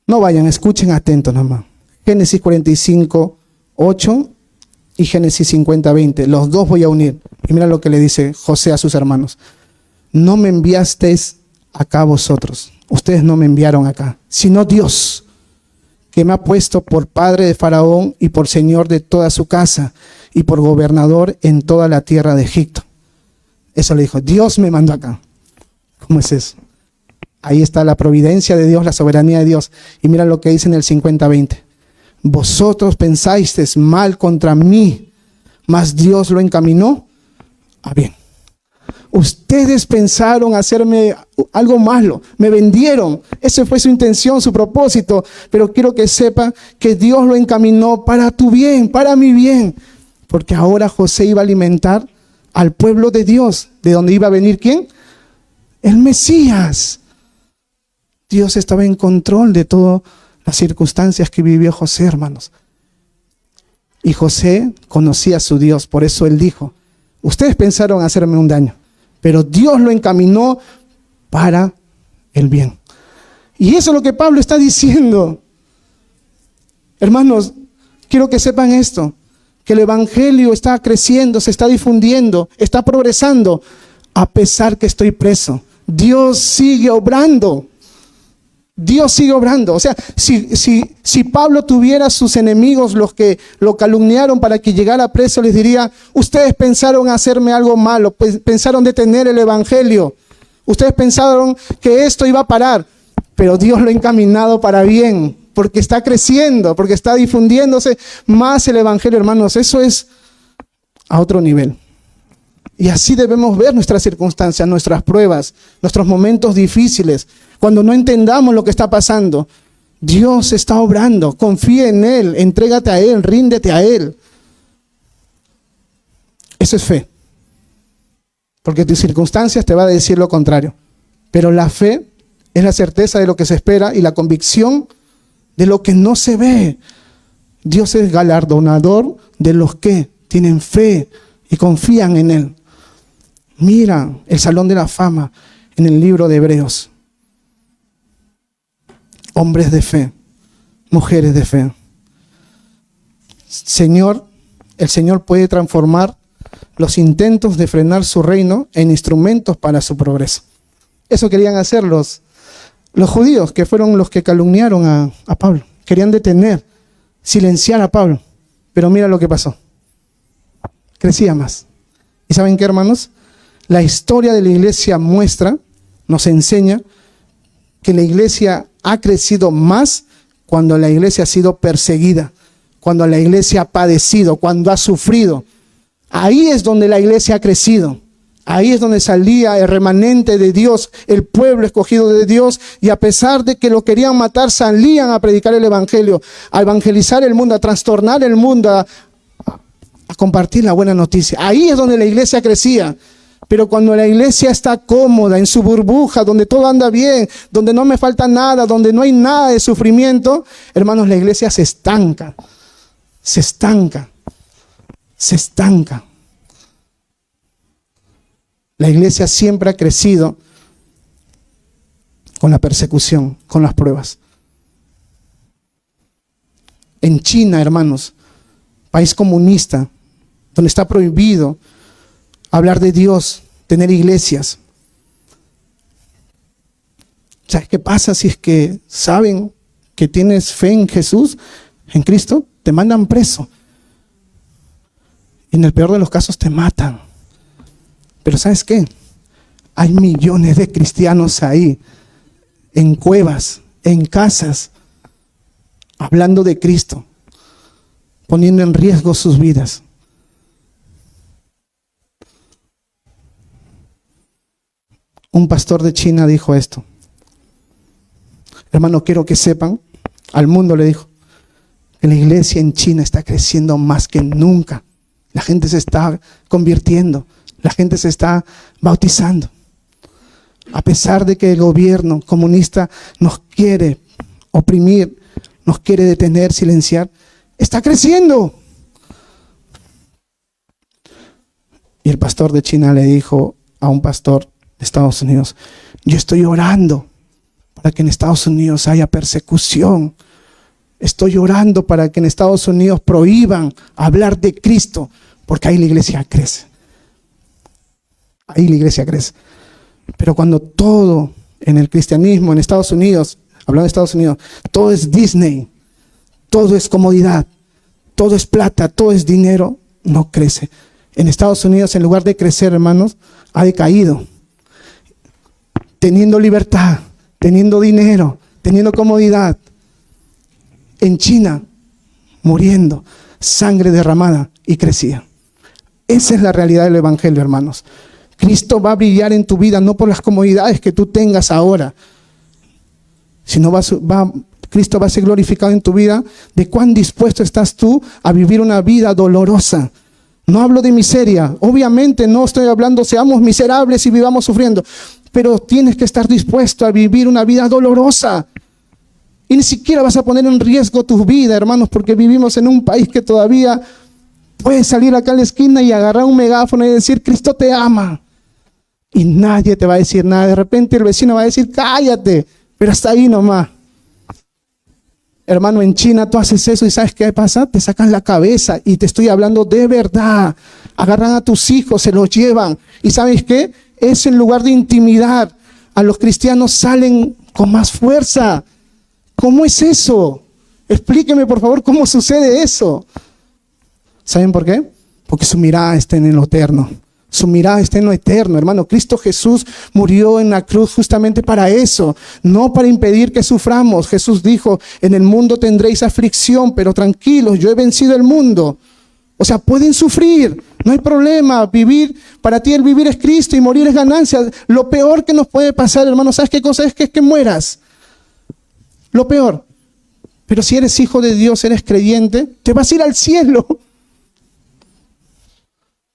Speaker 1: No vayan, escuchen atentos nomás. Génesis 45, 8 y Génesis 50, 20. Los dos voy a unir. Y mira lo que le dice José a sus hermanos. No me enviasteis acá vosotros. Ustedes no me enviaron acá, sino Dios, que me ha puesto por padre de Faraón y por señor de toda su casa y por gobernador en toda la tierra de Egipto. Eso le dijo, Dios me mandó acá. ¿Cómo es eso? Ahí está la providencia de Dios, la soberanía de Dios. Y mira lo que dice en el 50-20. Vosotros pensáis mal contra mí, mas Dios lo encaminó a bien. Ustedes pensaron hacerme algo malo, me vendieron. Esa fue su intención, su propósito. Pero quiero que sepa que Dios lo encaminó para tu bien, para mi bien. Porque ahora José iba a alimentar al pueblo de Dios. ¿De dónde iba a venir quién? El Mesías. Dios estaba en control de todas las circunstancias que vivió José, hermanos. Y José conocía a su Dios, por eso él dijo, ustedes pensaron hacerme un daño, pero Dios lo encaminó para el bien. Y eso es lo que Pablo está diciendo. Hermanos, quiero que sepan esto, que el evangelio está creciendo, se está difundiendo, está progresando, a pesar que estoy preso. Dios sigue obrando. Dios sigue obrando. O sea, si Pablo tuviera sus enemigos, los que lo calumniaron para que llegara preso, les diría, ustedes pensaron hacerme algo malo, pensaron detener el evangelio, ustedes pensaron que esto iba a parar, pero Dios lo ha encaminado para bien, porque está creciendo, porque está difundiéndose más el evangelio, hermanos. Eso es a otro nivel. Y así debemos ver nuestras circunstancias, nuestras pruebas, nuestros momentos difíciles. Cuando no entendamos lo que está pasando, Dios está obrando. Confía en Él, entrégate a Él, ríndete a Él. Eso es fe. Porque tus circunstancias te van a decir lo contrario. Pero la fe es la certeza de lo que se espera y la convicción de lo que no se ve. Dios es galardonador de los que tienen fe y confían en Él. Mira el Salón de la Fama en el libro de Hebreos. Hombres de fe, mujeres de fe. El Señor puede transformar los intentos de frenar su reino en instrumentos para su progreso. Eso querían hacer los judíos, que fueron los que calumniaron a Pablo. Querían detener, silenciar a Pablo. Pero mira lo que pasó. Crecía más. ¿Y saben qué, hermanos? La historia de la iglesia nos enseña que la iglesia ha crecido más cuando la iglesia ha sido perseguida, cuando la iglesia ha padecido, cuando ha sufrido. Ahí es donde la iglesia ha crecido. Ahí es donde salía el remanente de Dios, el pueblo escogido de Dios, y a pesar de que lo querían matar, salían a predicar el evangelio, a evangelizar el mundo, a trastornar el mundo, a compartir la buena noticia. Ahí es donde la iglesia crecía. Pero cuando la iglesia está cómoda, en su burbuja, donde todo anda bien, donde no me falta nada, donde no hay nada de sufrimiento, hermanos, la iglesia se estanca. Se estanca. Se estanca. La iglesia siempre ha crecido con la persecución, con las pruebas. En China, hermanos, país comunista, donde está prohibido hablar de Dios, tener iglesias. ¿Sabes qué pasa si es que saben que tienes fe en Jesús, en Cristo? Te mandan preso. Y en el peor de los casos te matan. Pero ¿sabes qué? Hay millones de cristianos ahí, en cuevas, en casas, hablando de Cristo, poniendo en riesgo sus vidas. Un pastor de China dijo esto: hermano, quiero que sepan, al mundo le dijo, que la iglesia en China está creciendo más que nunca. La gente se está convirtiendo, la gente se está bautizando. A pesar de que el gobierno comunista nos quiere oprimir, nos quiere detener, silenciar, está creciendo. Y el pastor de China le dijo a un pastor de Estados Unidos: yo estoy orando para que en Estados Unidos haya persecución. Estoy orando para que en Estados Unidos prohíban hablar de Cristo, porque ahí la iglesia crece. Ahí la iglesia crece. Pero cuando todo en el cristianismo, en Estados Unidos, hablando de Estados Unidos, todo es Disney, todo es comodidad, todo es plata, todo es dinero, no crece. En Estados Unidos, en lugar de crecer, hermanos, ha decaído. Teniendo libertad, teniendo dinero, teniendo comodidad. En China, muriendo, sangre derramada, y crecía. Esa es la realidad del evangelio, hermanos. Cristo va a brillar en tu vida no por las comodidades que tú tengas ahora, sino Cristo va a ser glorificado en tu vida de cuán dispuesto estás tú a vivir una vida dolorosa. No hablo de miseria, obviamente no estoy hablando seamos miserables y vivamos sufriendo, pero tienes que estar dispuesto a vivir una vida dolorosa. Y ni siquiera vas a poner en riesgo tu vida, hermanos, porque vivimos en un país que todavía puedes salir acá a la esquina y agarrar un megáfono y decir: Cristo te ama. Y nadie te va a decir nada. De repente el vecino va a decir: cállate, pero hasta ahí nomás. Hermano, en China tú haces eso y ¿sabes qué pasa? Te sacan la cabeza, y te estoy hablando de verdad. Agarran a tus hijos, se los llevan. ¿Y sabes qué? Es en lugar de intimidar a los cristianos, salen con más fuerza. ¿Cómo es eso? Explíqueme, por favor, cómo sucede eso. ¿Saben por qué? Porque su mirada está en lo eterno. Su mirada está en lo eterno, hermano. Cristo Jesús murió en la cruz justamente para eso, no para impedir que suframos. Jesús dijo: en el mundo tendréis aflicción, pero tranquilos, yo he vencido el mundo. O sea, pueden sufrir, no hay problema. Para ti el vivir es Cristo y morir es ganancia. Lo peor que nos puede pasar, hermano, ¿sabes qué cosa es? Que es que mueras. Lo peor. Pero si eres hijo de Dios, eres creyente, te vas a ir al cielo.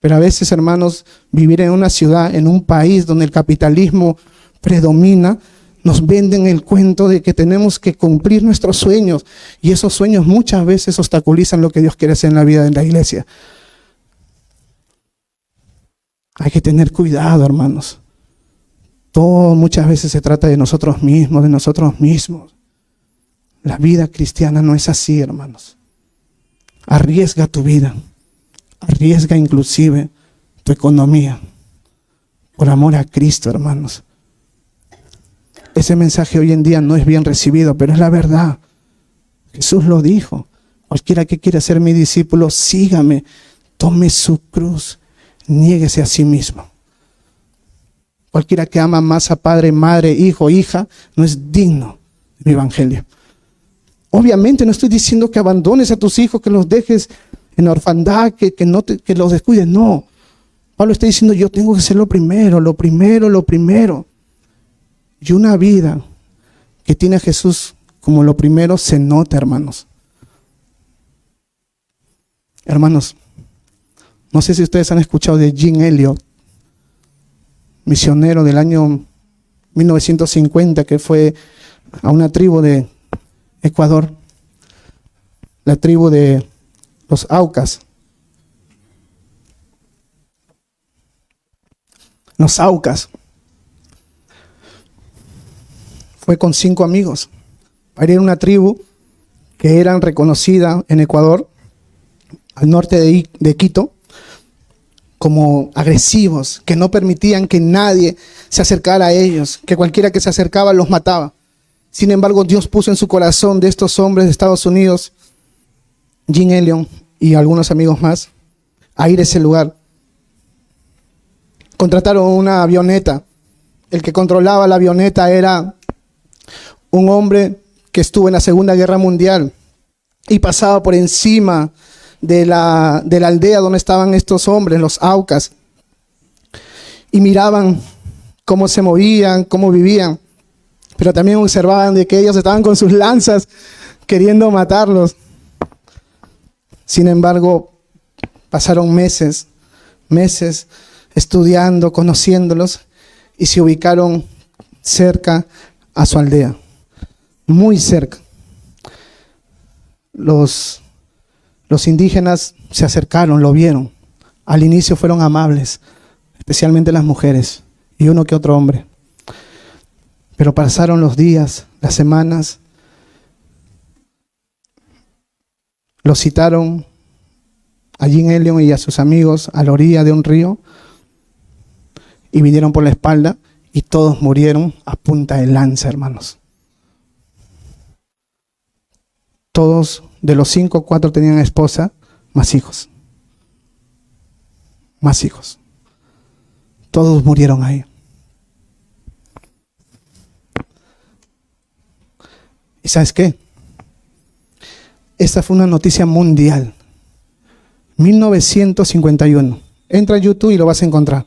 Speaker 1: Pero a veces, hermanos, vivir en una ciudad, en un país donde el capitalismo predomina, nos venden el cuento de que tenemos que cumplir nuestros sueños. Y esos sueños muchas veces obstaculizan lo que Dios quiere hacer en la vida de la iglesia. Hay que tener cuidado, hermanos. Todo muchas veces se trata de nosotros mismos. La vida cristiana no es así, hermanos. Arriesga tu vida. Arriesga inclusive tu economía por amor a Cristo, hermanos. Ese mensaje hoy en día no es bien recibido, pero es la verdad. Jesús lo dijo: cualquiera que quiera ser mi discípulo, sígame, tome su cruz, niéguese a sí mismo. Cualquiera que ama más a padre, madre, hijo, hija, no es digno de mi evangelio. Obviamente no estoy diciendo que abandones a tus hijos, que los dejes en orfandad, que los descuides. No. Pablo está diciendo: yo tengo que ser lo primero. Y una vida que tiene a Jesús como lo primero se nota, hermanos. Hermanos, No sé si ustedes han escuchado de Jim Elliot, misionero del año 1950, que fue a una tribu de Ecuador, la tribu de los Aucas. Los Aucas. Fue con 5 amigos para ir a una tribu que eran reconocida en Ecuador, al norte de Quito, como agresivos, que no permitían que nadie se acercara a ellos, que cualquiera que se acercaba los mataba. Sin embargo, Dios puso en su corazón de estos hombres de Estados Unidos, Jim Elliot y algunos amigos más, a ir a ese lugar. Contrataron una avioneta. El que controlaba la avioneta era un hombre que estuvo en la Segunda Guerra Mundial y pasaba por encima de la aldea donde estaban estos hombres, los Aucas, y miraban cómo se movían, cómo vivían, pero también observaban de que ellos estaban con sus lanzas queriendo matarlos. Sin embargo, pasaron meses estudiando, conociéndolos, y se ubicaron cerca a su aldea, muy cerca. Los indígenas se acercaron, lo vieron. Al inicio fueron amables, especialmente las mujeres y uno que otro hombre. Pero pasaron los días, las semanas. Los citaron a Jim Elliot y a sus amigos a la orilla de un río y vinieron por la espalda y todos murieron a punta de lanza, hermanos. Todos, de los 5, 4 tenían esposa, más hijos. Más hijos. Todos murieron ahí. ¿Y sabes qué? Esta fue una noticia mundial. 1951. Entra a YouTube y lo vas a encontrar.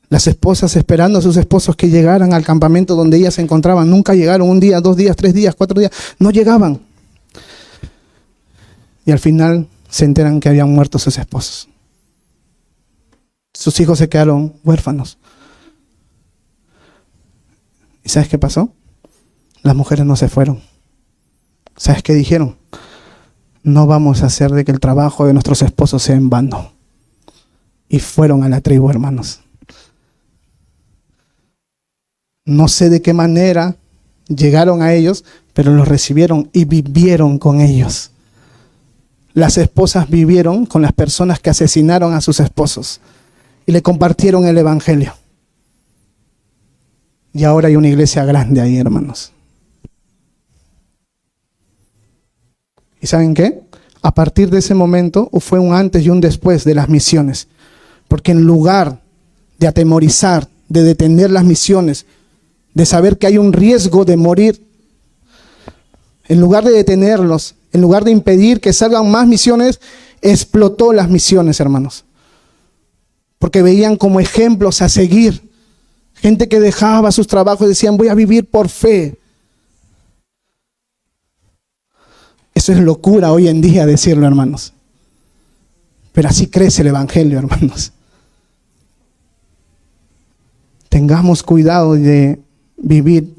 Speaker 1: Las esposas esperando a sus esposos que llegaran al campamento donde ellas se encontraban. Nunca llegaron, 1 día, 2 días, 3 días, 4 días. No llegaban. Y al final se enteran que habían muerto sus esposos. Sus hijos se quedaron huérfanos. ¿Y sabes qué pasó? Las mujeres no se fueron. ¿Sabes qué dijeron? No vamos a hacer de que el trabajo de nuestros esposos sea en vano. Y fueron a la tribu, hermanos. No sé de qué manera llegaron a ellos, pero los recibieron y vivieron con ellos. Las esposas vivieron con las personas que asesinaron a sus esposos y le compartieron el evangelio. Y ahora hay una iglesia grande ahí, hermanos. ¿Y saben qué? A partir de ese momento fue un antes y un después de las misiones. Porque en lugar de atemorizar, de detener las misiones, de saber que hay un riesgo de morir, en lugar de detenerlos, en lugar de impedir que salgan más misiones, explotó las misiones, hermanos. Porque veían como ejemplos a seguir. Gente que dejaba sus trabajos y decían, voy a vivir por fe. Eso es locura hoy en día decirlo, hermanos. Pero así crece el evangelio, hermanos. Tengamos cuidado de vivir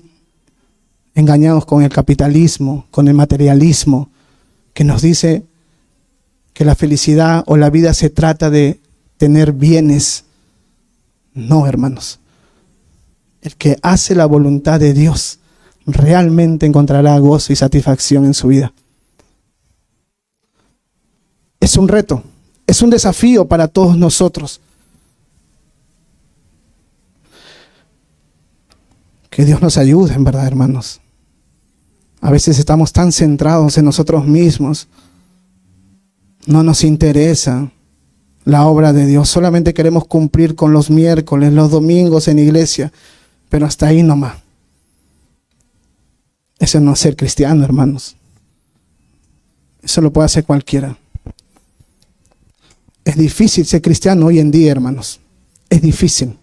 Speaker 1: engañados con el capitalismo, con el materialismo, que nos dice que la felicidad o la vida se trata de tener bienes. No, hermanos. El que hace la voluntad de Dios realmente encontrará gozo y satisfacción en su vida. Es un reto, es un desafío para todos nosotros. Que Dios nos ayude, en verdad, hermanos. A veces estamos tan centrados en nosotros mismos. No nos interesa la obra de Dios. Solamente queremos cumplir con los miércoles, los domingos en iglesia. Pero hasta ahí nomás. Eso no es ser cristiano, hermanos. Eso lo puede hacer cualquiera. Es difícil ser cristiano hoy en día, hermanos. Es difícil.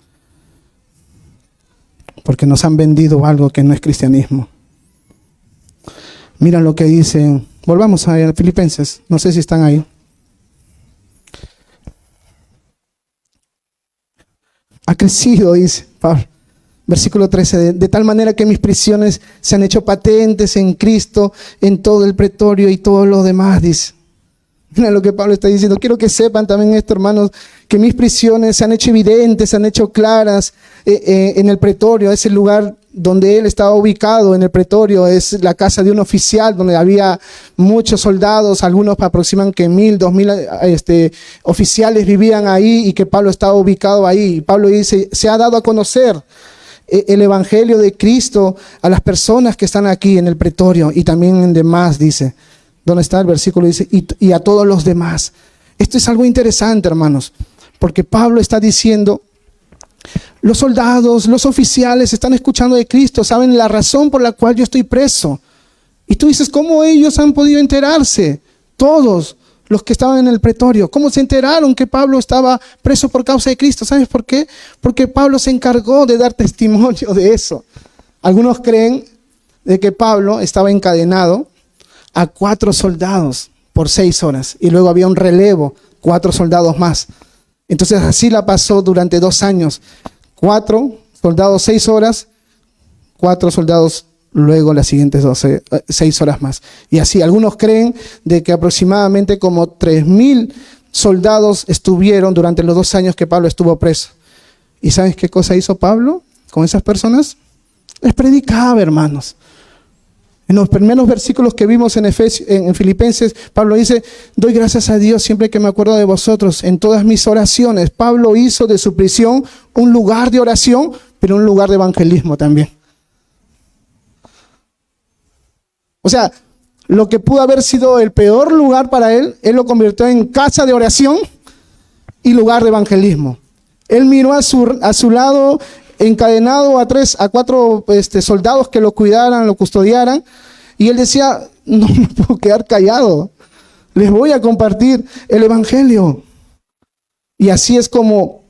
Speaker 1: Porque nos han vendido algo que no es cristianismo. Mira lo que dice. Volvamos a Filipenses. No sé si están ahí. ha crecido, dice Pablo. Versículo 13, de tal manera que mis prisiones se han hecho patentes en Cristo, en todo el pretorio y todo lo demás, dice. Mira lo que Pablo está diciendo. Quiero que sepan también esto, hermanos, que mis prisiones se han hecho evidentes, se han hecho claras en el pretorio. Es el lugar donde él estaba ubicado, en el pretorio. Es la casa de un oficial donde había muchos soldados. Algunos aproximan que 1,000, 2,000 oficiales vivían ahí y que Pablo estaba ubicado ahí. Y Pablo dice, se ha dado a conocer el evangelio de Cristo a las personas que están aquí en el pretorio y también en demás, dice. ¿Dónde está el versículo? Dice, y a todos los demás. Esto es algo interesante, hermanos, porque Pablo está diciendo, los soldados, los oficiales están escuchando de Cristo, saben la razón por la cual yo estoy preso. Y tú dices, ¿cómo ellos han podido enterarse? Todos los que estaban en el pretorio, ¿cómo se enteraron que Pablo estaba preso por causa de Cristo? ¿Sabes por qué? Porque Pablo se encargó de dar testimonio de eso. Algunos creen de que Pablo estaba encadenado a 4 soldados por 6 horas y luego había un relevo, 4 soldados más. Entonces así la pasó durante 2 años. 4 soldados 6 horas, 4 soldados luego las siguientes 6 horas más. Y así, algunos creen de que aproximadamente como 3,000 soldados estuvieron durante los 2 años que Pablo estuvo preso. ¿Y sabes qué cosa hizo Pablo con esas personas? Les predicaba, hermanos. En los primeros versículos que vimos en Filipenses, Pablo dice, doy gracias a Dios siempre que me acuerdo de vosotros en todas mis oraciones. Pablo hizo de su prisión un lugar de oración, pero un lugar de evangelismo también. O sea, lo que pudo haber sido el peor lugar para él, él lo convirtió en casa de oración y lugar de evangelismo. Él miró a su lado encadenado a 4 soldados que lo cuidaran, lo custodiaran, y él decía, no me puedo quedar callado, les voy a compartir el evangelio. Y así es como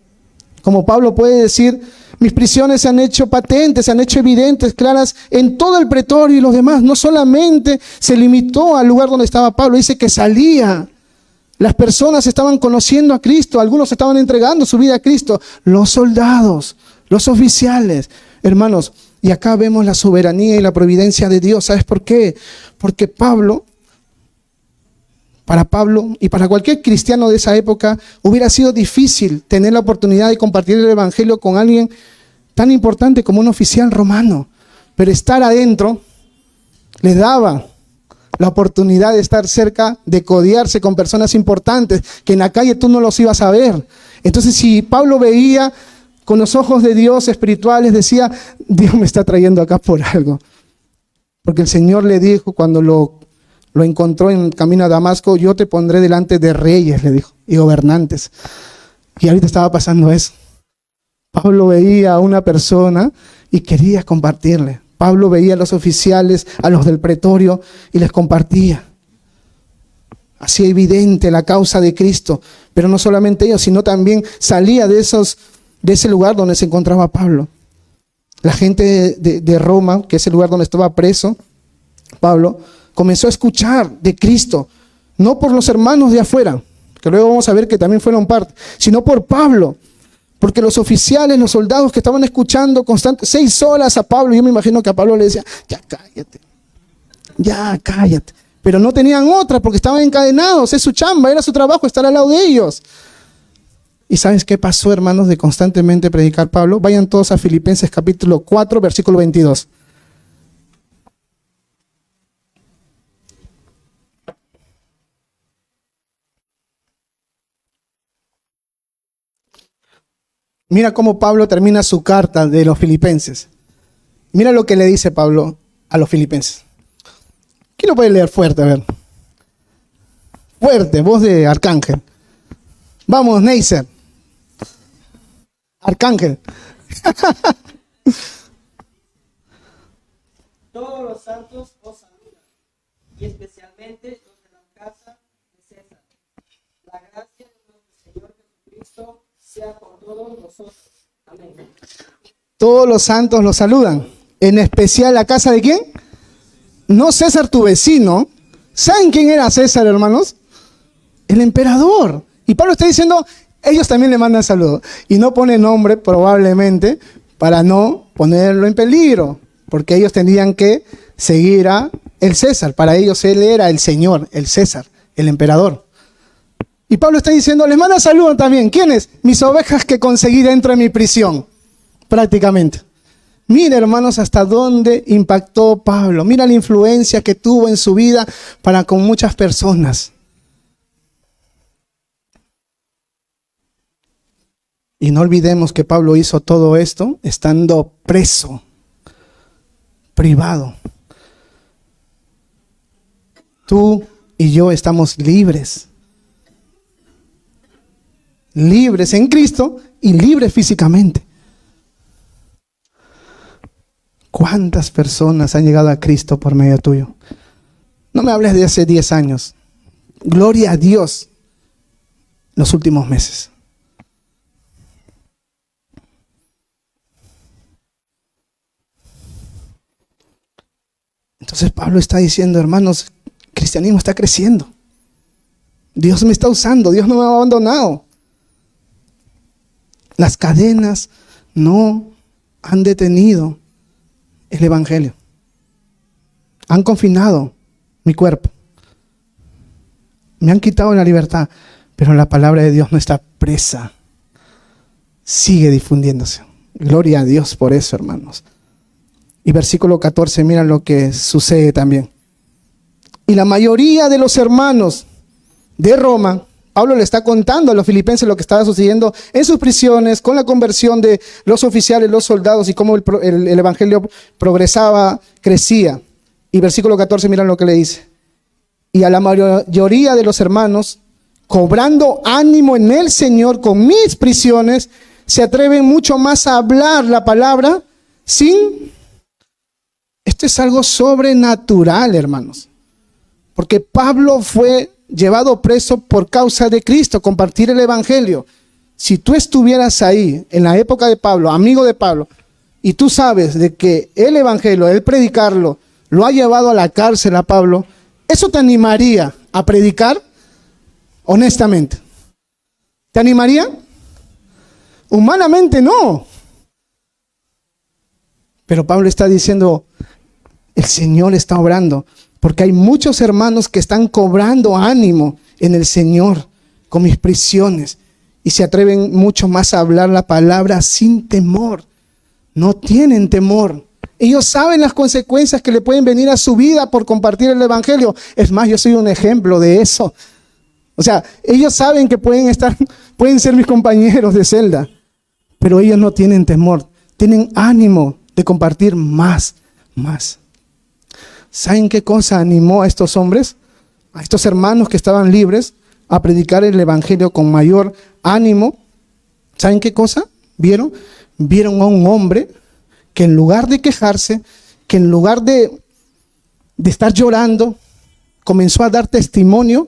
Speaker 1: Pablo puede decir, mis prisiones se han hecho patentes, se han hecho evidentes, claras en todo el pretorio y los demás. No solamente se limitó al lugar donde estaba Pablo, dice que salía. Las personas estaban conociendo a Cristo, algunos estaban entregando su vida a Cristo. Los soldados, los oficiales, hermanos, y acá vemos la soberanía y la providencia de Dios. ¿Sabes por qué? Porque para Pablo y para cualquier cristiano de esa época, hubiera sido difícil tener la oportunidad de compartir el evangelio con alguien tan importante como un oficial romano. Pero estar adentro les daba la oportunidad de estar cerca, de codearse con personas importantes, que en la calle tú no los ibas a ver. Entonces, si Pablo veía con los ojos de Dios espirituales, decía, Dios me está trayendo acá por algo. Porque el Señor le dijo cuando lo encontró en camino a Damasco, yo te pondré delante de reyes, le dijo, y gobernantes. Y ahorita estaba pasando eso. Pablo veía a una persona y quería compartirle. Pablo veía a los oficiales, a los del pretorio, y les compartía. Hacía evidente la causa de Cristo, pero no solamente ellos, sino también salía de ese lugar donde se encontraba Pablo. La gente de Roma, que es el lugar donde estaba preso Pablo, comenzó a escuchar de Cristo, no por los hermanos de afuera, que luego vamos a ver que también fueron parte, sino por Pablo. Porque los oficiales, los soldados que estaban escuchando constantemente, 6 horas a Pablo, yo me imagino que a Pablo le decía, ya cállate. Pero no tenían otra porque estaban encadenados, es su chamba, era su trabajo estar al lado de ellos. ¿Y sabes qué pasó, hermanos, de constantemente predicar Pablo? Vayan todos a Filipenses capítulo 4, versículo 22. Mira cómo Pablo termina su carta de los filipenses. Mira lo que le dice Pablo a los filipenses. ¿Quién lo puede leer fuerte? A ver. Fuerte, voz de arcángel. Vamos, Neisser. Arcángel.
Speaker 2: Todos los santos os saludan, y especialmente los de la casa de César. La gracia de nuestro Señor Jesucristo sea con todos nosotros. Amén.
Speaker 1: Todos los santos los saludan. En especial la casa de ¿quién? No César tu vecino. ¿Saben quién era César, hermanos? El emperador. Y Pablo está diciendo, Ellos también le mandan saludos. Y no pone nombre probablemente para no ponerlo en peligro, porque ellos tenían que seguir a el César. Para ellos él era el Señor, el César, el emperador. Y Pablo está diciendo, les manda saludos también. ¿Quiénes? Mis ovejas que conseguí dentro de mi prisión, prácticamente. Mira, hermanos, hasta dónde impactó Pablo. Mira la influencia que tuvo en su vida para con muchas personas. Y no olvidemos que Pablo hizo todo esto estando preso, privado. Tú y yo estamos libres. Libres en Cristo y libres físicamente. ¿Cuántas personas han llegado a Cristo por medio tuyo? No me hables de hace 10 años. Gloria a Dios, los últimos meses. Entonces Pablo está diciendo, hermanos, el cristianismo está creciendo. Dios me está usando, Dios no me ha abandonado. Las cadenas no han detenido el evangelio. Han confinado mi cuerpo. Me han quitado la libertad, pero la palabra de Dios no está presa. Sigue difundiéndose. Gloria a Dios por eso, hermanos. Y versículo 14, mira lo que sucede también. Y la mayoría de los hermanos de Roma, Pablo le está contando a los filipenses lo que estaba sucediendo en sus prisiones, con la conversión de los oficiales, los soldados y cómo el evangelio progresaba, crecía. Y versículo 14, mira lo que le dice. Y a la mayoría de los hermanos, cobrando ánimo en el Señor con mis prisiones, se atreven mucho más a hablar la palabra sin... Esto es algo sobrenatural, hermanos. Porque Pablo fue llevado preso por causa de Cristo, compartir el evangelio. Si tú estuvieras ahí, en la época de Pablo, amigo de Pablo, y tú sabes de que el evangelio, el predicarlo, lo ha llevado a la cárcel a Pablo, ¿eso te animaría a predicar? Honestamente. ¿Te animaría? Humanamente no. Pero Pablo está diciendo, el Señor está obrando, porque hay muchos hermanos que están cobrando ánimo en el Señor con mis prisiones y se atreven mucho más a hablar la palabra sin temor. No tienen temor. Ellos saben las consecuencias que le pueden venir a su vida por compartir el evangelio. Es más, yo soy un ejemplo de eso. O sea, ellos saben que pueden ser mis compañeros de celda, pero ellos no tienen temor, tienen ánimo de compartir más. ¿Saben qué cosa animó a estos hombres, a estos hermanos que estaban libres, a predicar el evangelio con mayor ánimo? ¿Saben qué cosa vieron? Vieron a un hombre que en lugar de quejarse, que en lugar de estar llorando, comenzó a dar testimonio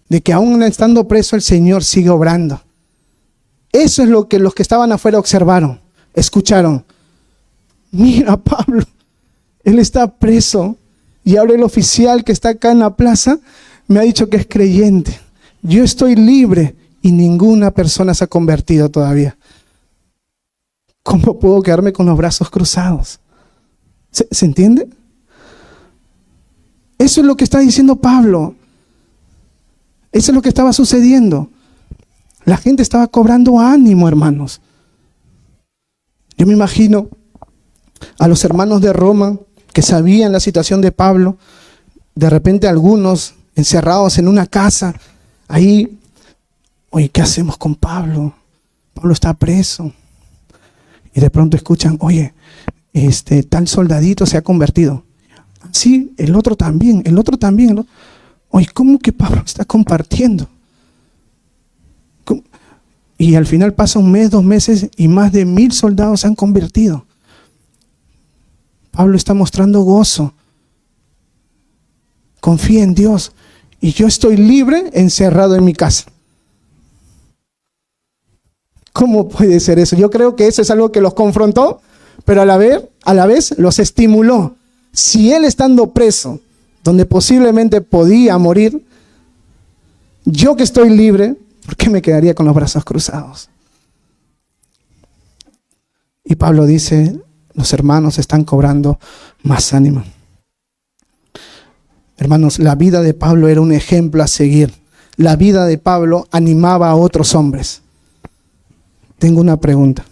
Speaker 1: de que aún estando preso el Señor sigue obrando. Eso es lo que los que estaban afuera observaron, escucharon. Mira, Pablo, él está preso y ahora el oficial que está acá en la plaza me ha dicho que es creyente. Yo estoy libre y ninguna persona se ha convertido todavía. ¿Cómo puedo quedarme con los brazos cruzados? ¿Se entiende? Eso es lo que está diciendo Pablo. Eso es lo que estaba sucediendo. La gente estaba cobrando ánimo, hermanos. Yo me imagino a los hermanos de Roma que sabían la situación de Pablo, de repente algunos encerrados en una casa, ahí, oye, ¿qué hacemos con Pablo? Pablo está preso. Y de pronto escuchan, oye, tal soldadito se ha convertido. Sí, el otro también. Oye, ¿cómo que Pablo está compartiendo? ¿Cómo? Y al final pasa un mes, 2 meses y más de 1000 soldados se han convertido. Pablo está mostrando gozo. Confía en Dios. Y yo estoy libre, encerrado en mi casa. ¿Cómo puede ser eso? Yo creo que eso es algo que los confrontó, pero a la vez los estimuló. Si él estando preso, donde posiblemente podía morir, yo que estoy libre, ¿Por qué me quedaría con los brazos cruzados? Y Pablo dice, los hermanos están cobrando más ánimo. Hermanos, la vida de Pablo era un ejemplo a seguir. La vida de Pablo animaba a otros hombres. Tengo una pregunta.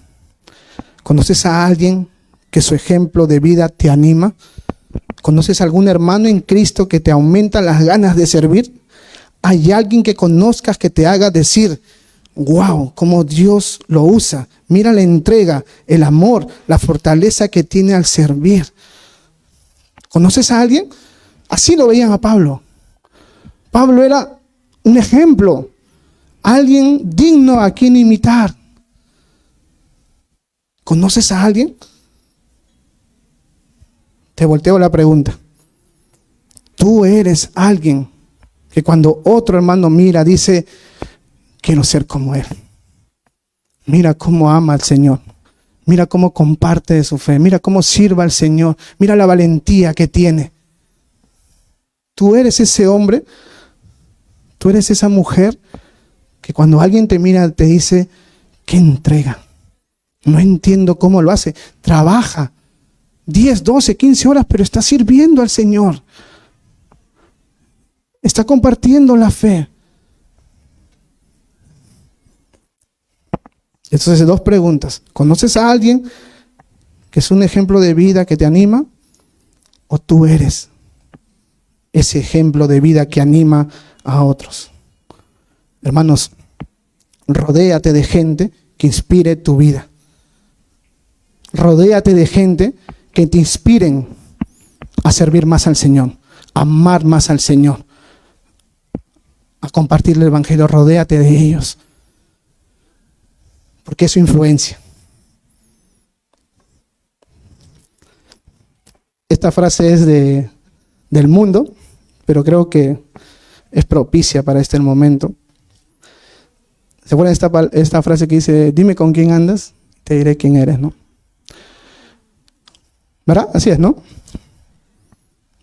Speaker 1: ¿Conoces a alguien que su ejemplo de vida te anima? ¿Conoces a algún hermano en Cristo que te aumenta las ganas de servir? ¿Hay alguien que conozcas que te haga decir, wow, cómo Dios lo usa? Mira la entrega, el amor, la fortaleza que tiene al servir. ¿Conoces a alguien? Así lo veían a Pablo. Pablo era un ejemplo, alguien digno a quien imitar. ¿Conoces a alguien? Te volteo la pregunta. Tú eres alguien que cuando otro hermano mira, dice, quiero ser como él. Mira cómo ama al Señor. Mira cómo comparte de su fe. Mira cómo sirve al Señor. Mira la valentía que tiene. Tú eres ese hombre, tú eres esa mujer que cuando alguien te mira te dice, ¿qué entrega? No entiendo cómo lo hace. Trabaja 10, 12, 15 horas, pero está sirviendo al Señor. Está compartiendo la fe. Entonces, dos preguntas. ¿Conoces a alguien que es un ejemplo de vida que te anima? ¿O tú eres ese ejemplo de vida que anima a otros? Hermanos, rodéate de gente que inspire tu vida. Rodéate de gente que te inspiren a servir más al Señor, a amar más al Señor, a compartir el Evangelio. Rodéate de ellos, porque es su influencia. Esta frase es del mundo, pero creo que es propicia para este momento. ¿Se acuerdan esta frase que dice, dime con quién andas, te diré quién eres, ¿no? ¿Verdad? Así es, ¿no?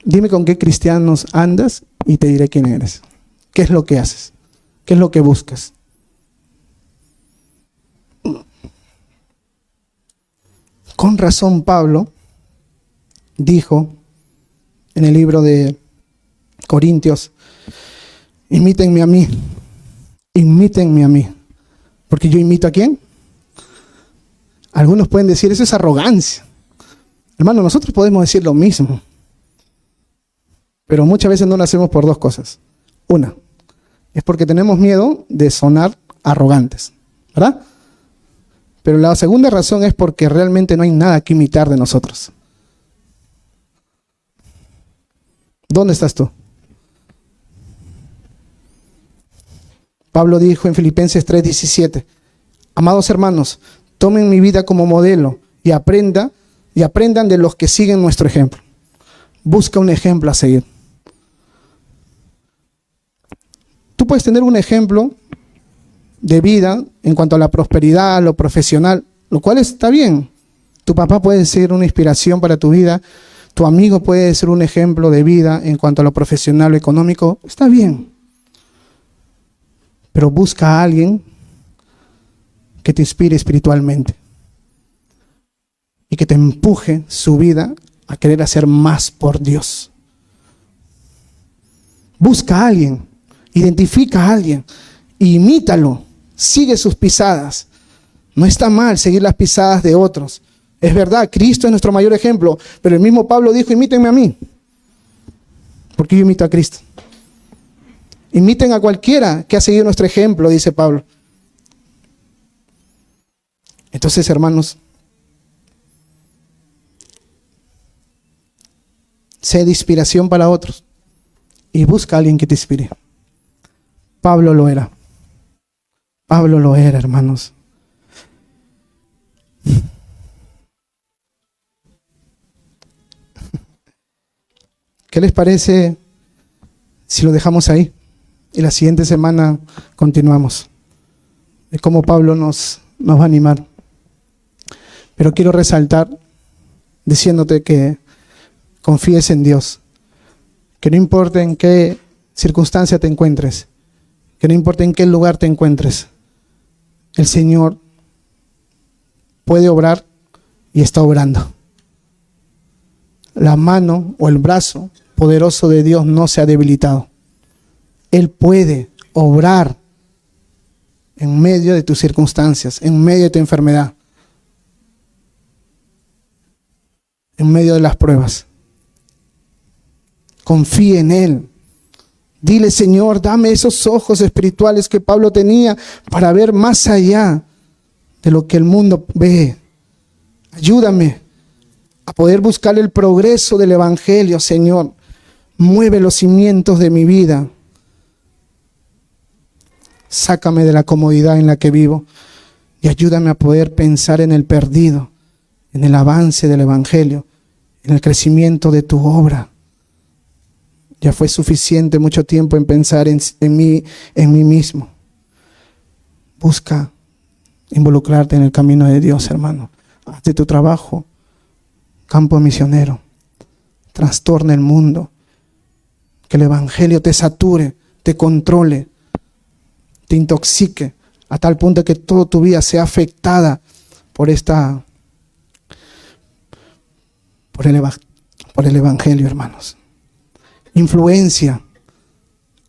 Speaker 1: Dime con qué cristianos andas y te diré quién eres. ¿Qué es lo que haces? ¿Qué es lo que buscas? Con razón Pablo dijo en el libro de Corintios, imítenme a mí, porque yo imito ¿a quién? Algunos pueden decir, eso es arrogancia. Hermano, nosotros podemos decir lo mismo, pero muchas veces no lo hacemos por dos cosas. Una, es porque tenemos miedo de sonar arrogantes, ¿verdad? Pero la segunda razón es porque realmente no hay nada que imitar de nosotros. ¿Dónde estás tú? Pablo dijo en Filipenses 3:17, amados hermanos, tomen mi vida como modelo y aprendan de los que siguen nuestro ejemplo. Busca un ejemplo a seguir. Tú puedes tener un ejemplo de vida en cuanto a la prosperidad, lo profesional, lo cual está bien. Tu papá puede ser una inspiración para tu vida, tu amigo puede ser un ejemplo de vida en cuanto a lo profesional, lo económico, está bien. Pero busca a alguien que te inspire espiritualmente y que te empuje su vida a querer hacer más por Dios. Busca a alguien, identifica a alguien, imítalo, sigue sus pisadas. No está mal seguir las pisadas de otros. Es verdad, Cristo es nuestro mayor ejemplo, pero el mismo Pablo dijo, imítenme a mí, porque yo imito a Cristo. Imiten a cualquiera que ha seguido nuestro ejemplo, dice Pablo. Entonces, hermanos, sé de inspiración para otros y busca a alguien que te inspire. Pablo lo era. Pablo lo era, hermanos. ¿Qué les parece si lo dejamos ahí? Y la siguiente semana continuamos de cómo Pablo nos va a animar. Pero quiero resaltar diciéndote que confíes en Dios, que no importa en qué circunstancia te encuentres, que no importa en qué lugar te encuentres, el Señor puede obrar y está obrando. La mano o el brazo poderoso de Dios no se ha debilitado. Él puede obrar en medio de tus circunstancias, en medio de tu enfermedad, en medio de las pruebas. Confíe en Él. Dile: Señor, dame esos ojos espirituales que Pablo tenía para ver más allá de lo que el mundo ve. Ayúdame a poder buscar el progreso del Evangelio, Señor. Mueve los cimientos de mi vida. Sácame de la comodidad en la que vivo y ayúdame a poder pensar en el perdido, en el avance del Evangelio, en el crecimiento de tu obra. Ya fue suficiente mucho tiempo en pensar en mí mismo. Busca involucrarte en el camino de Dios, hermano. Haz de tu trabajo campo misionero. Trastorna el mundo. Que el Evangelio te sature, te controle, te intoxique, a tal punto que toda tu vida sea afectada por el Evangelio, hermanos. Influencia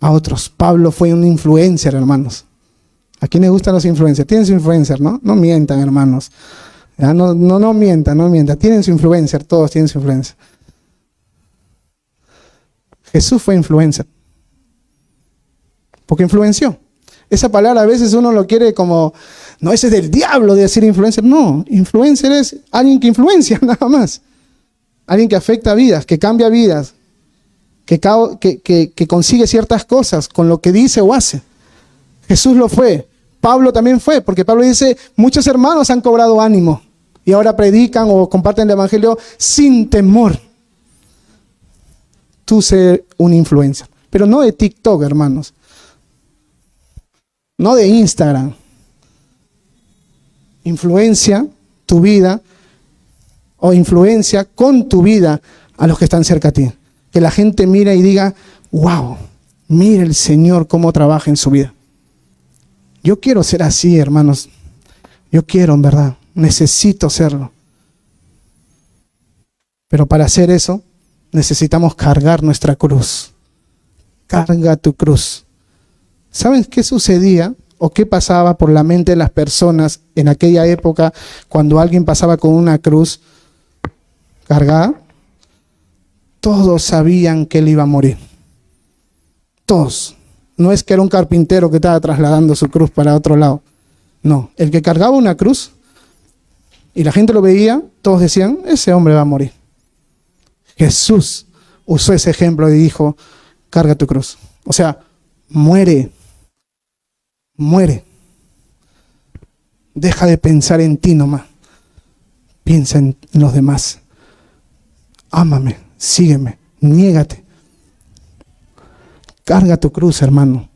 Speaker 1: a otros. Pablo fue un influencer, hermanos. ¿A quién les gustan los influencers? Tienen su influencer, ¿no? No mientan, hermanos. Ya, no mientan. Tienen su influencer, todos tienen su influencer. Jesús fue influencer. Porque influenció. Esa palabra a veces uno lo quiere como, no, ese es del diablo de decir influencer. No, influencer es alguien que influencia, nada más. Alguien que afecta vidas, que cambia vidas, que consigue ciertas cosas con lo que dice o hace. Jesús lo fue. Pablo también fue, porque Pablo dice: muchos hermanos han cobrado ánimo y ahora predican o comparten el Evangelio sin temor. Tú sé un influencer, pero no de TikTok, hermanos. No de Instagram. Influencia tu vida o influencia con tu vida a los que están cerca a ti. Que la gente mire y diga: wow, mire el Señor cómo trabaja en su vida. Yo quiero ser así, hermanos. Yo quiero, en verdad. Necesito serlo. Pero para hacer eso, necesitamos cargar nuestra cruz. Carga tu cruz. ¿Saben qué sucedía o qué pasaba por la mente de las personas en aquella época cuando alguien pasaba con una cruz cargada? Todos sabían que él iba a morir. Todos. No es que era un carpintero que estaba trasladando su cruz para otro lado. No, el que cargaba una cruz y la gente lo veía, todos decían: ese hombre va a morir. Jesús usó ese ejemplo y dijo: carga tu cruz. O sea, muere. Muere. Deja de pensar en ti nomás. Piensa en los demás. Ámame, sígueme, niégate. Carga tu cruz, hermano.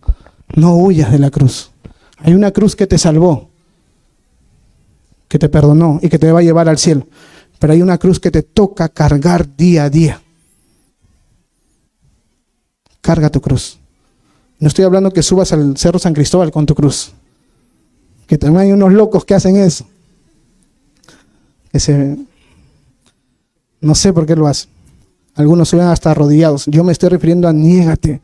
Speaker 1: No huyas de la cruz. Hay una cruz que te salvó, que te perdonó y que te va a llevar al cielo. Pero hay una cruz que te toca cargar día a día. Carga tu cruz. No estoy hablando que subas al Cerro San Cristóbal con tu cruz. Que también hay unos locos que hacen eso. No sé por qué lo hacen. Algunos suben hasta arrodillados. Yo me estoy refiriendo a niégate.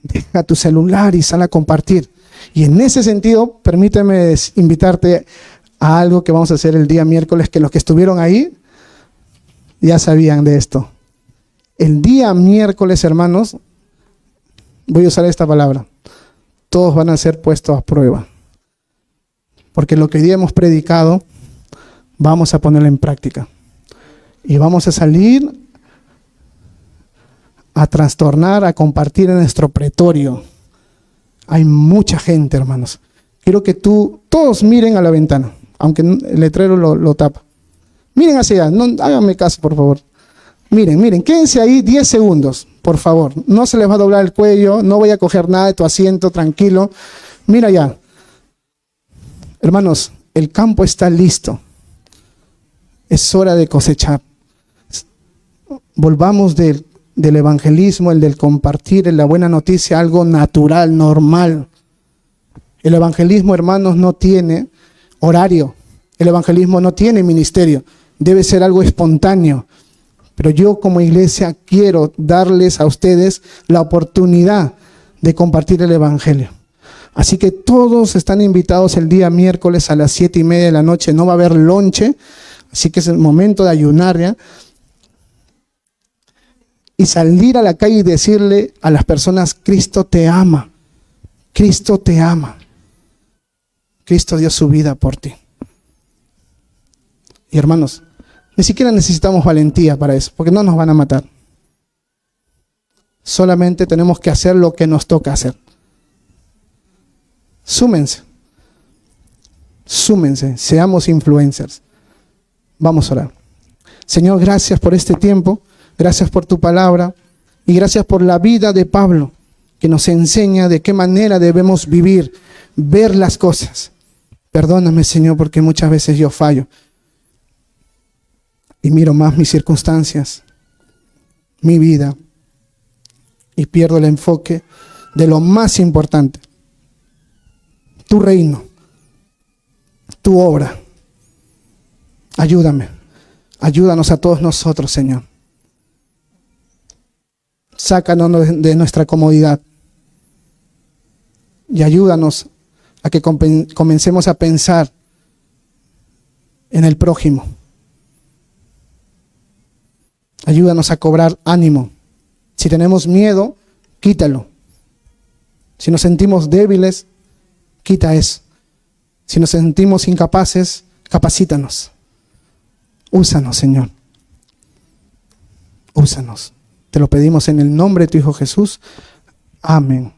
Speaker 1: Deja tu celular y sal a compartir. Y en ese sentido, permíteme invitarte a algo que vamos a hacer el día miércoles, que los que estuvieron ahí ya sabían de esto. El día miércoles, hermanos, voy a usar esta palabra: todos van a ser puestos a prueba. Porque lo que hoy día hemos predicado, vamos a ponerlo en práctica. Y vamos a salir a trastornar, a compartir en nuestro pretorio. Hay mucha gente, hermanos. Quiero que todos miren a la ventana, aunque el letrero lo tapa. Miren hacia allá, no, háganme caso, por favor. Miren, quédense ahí 10 segundos, por favor. No se les va a doblar el cuello, no voy a coger nada de tu asiento, tranquilo. Mira allá. Hermanos, el campo está listo. Es hora de cosechar. Volvamos del evangelismo, el del compartir, la buena noticia, algo natural, normal, El evangelismo, hermanos, no tiene horario. El evangelismo no tiene ministerio. Debe ser algo espontáneo. Pero yo como iglesia quiero darles a ustedes la oportunidad de compartir el evangelio. Así que todos están invitados el día miércoles a las 7:30 de la noche. No va a haber lonche, así que es el momento de ayunar, ¿ya? Y salir a la calle y decirle a las personas: Cristo te ama, Cristo te ama, Cristo dio su vida por ti. Y hermanos, ni siquiera necesitamos valentía para eso, porque no nos van a matar. Solamente tenemos que hacer lo que nos toca hacer. Súmense, seamos influencers. Vamos a orar. Señor, gracias por este tiempo, gracias por tu palabra y gracias por la vida de Pablo, que nos enseña de qué manera debemos vivir, ver las cosas. Perdóname, Señor, porque muchas veces yo fallo y miro más mis circunstancias, mi vida, y pierdo el enfoque de lo más importante: tu reino, tu obra. Ayúdanos a todos nosotros, Señor. Sácanos de nuestra comodidad y ayúdanos a que comencemos a pensar en el prójimo. Ayúdanos a cobrar ánimo. Si tenemos miedo, quítalo. Si nos sentimos débiles, quita eso. Si nos sentimos incapaces, capacítanos. Úsanos, Señor. Úsanos. Te lo pedimos en el nombre de tu Hijo Jesús. Amén.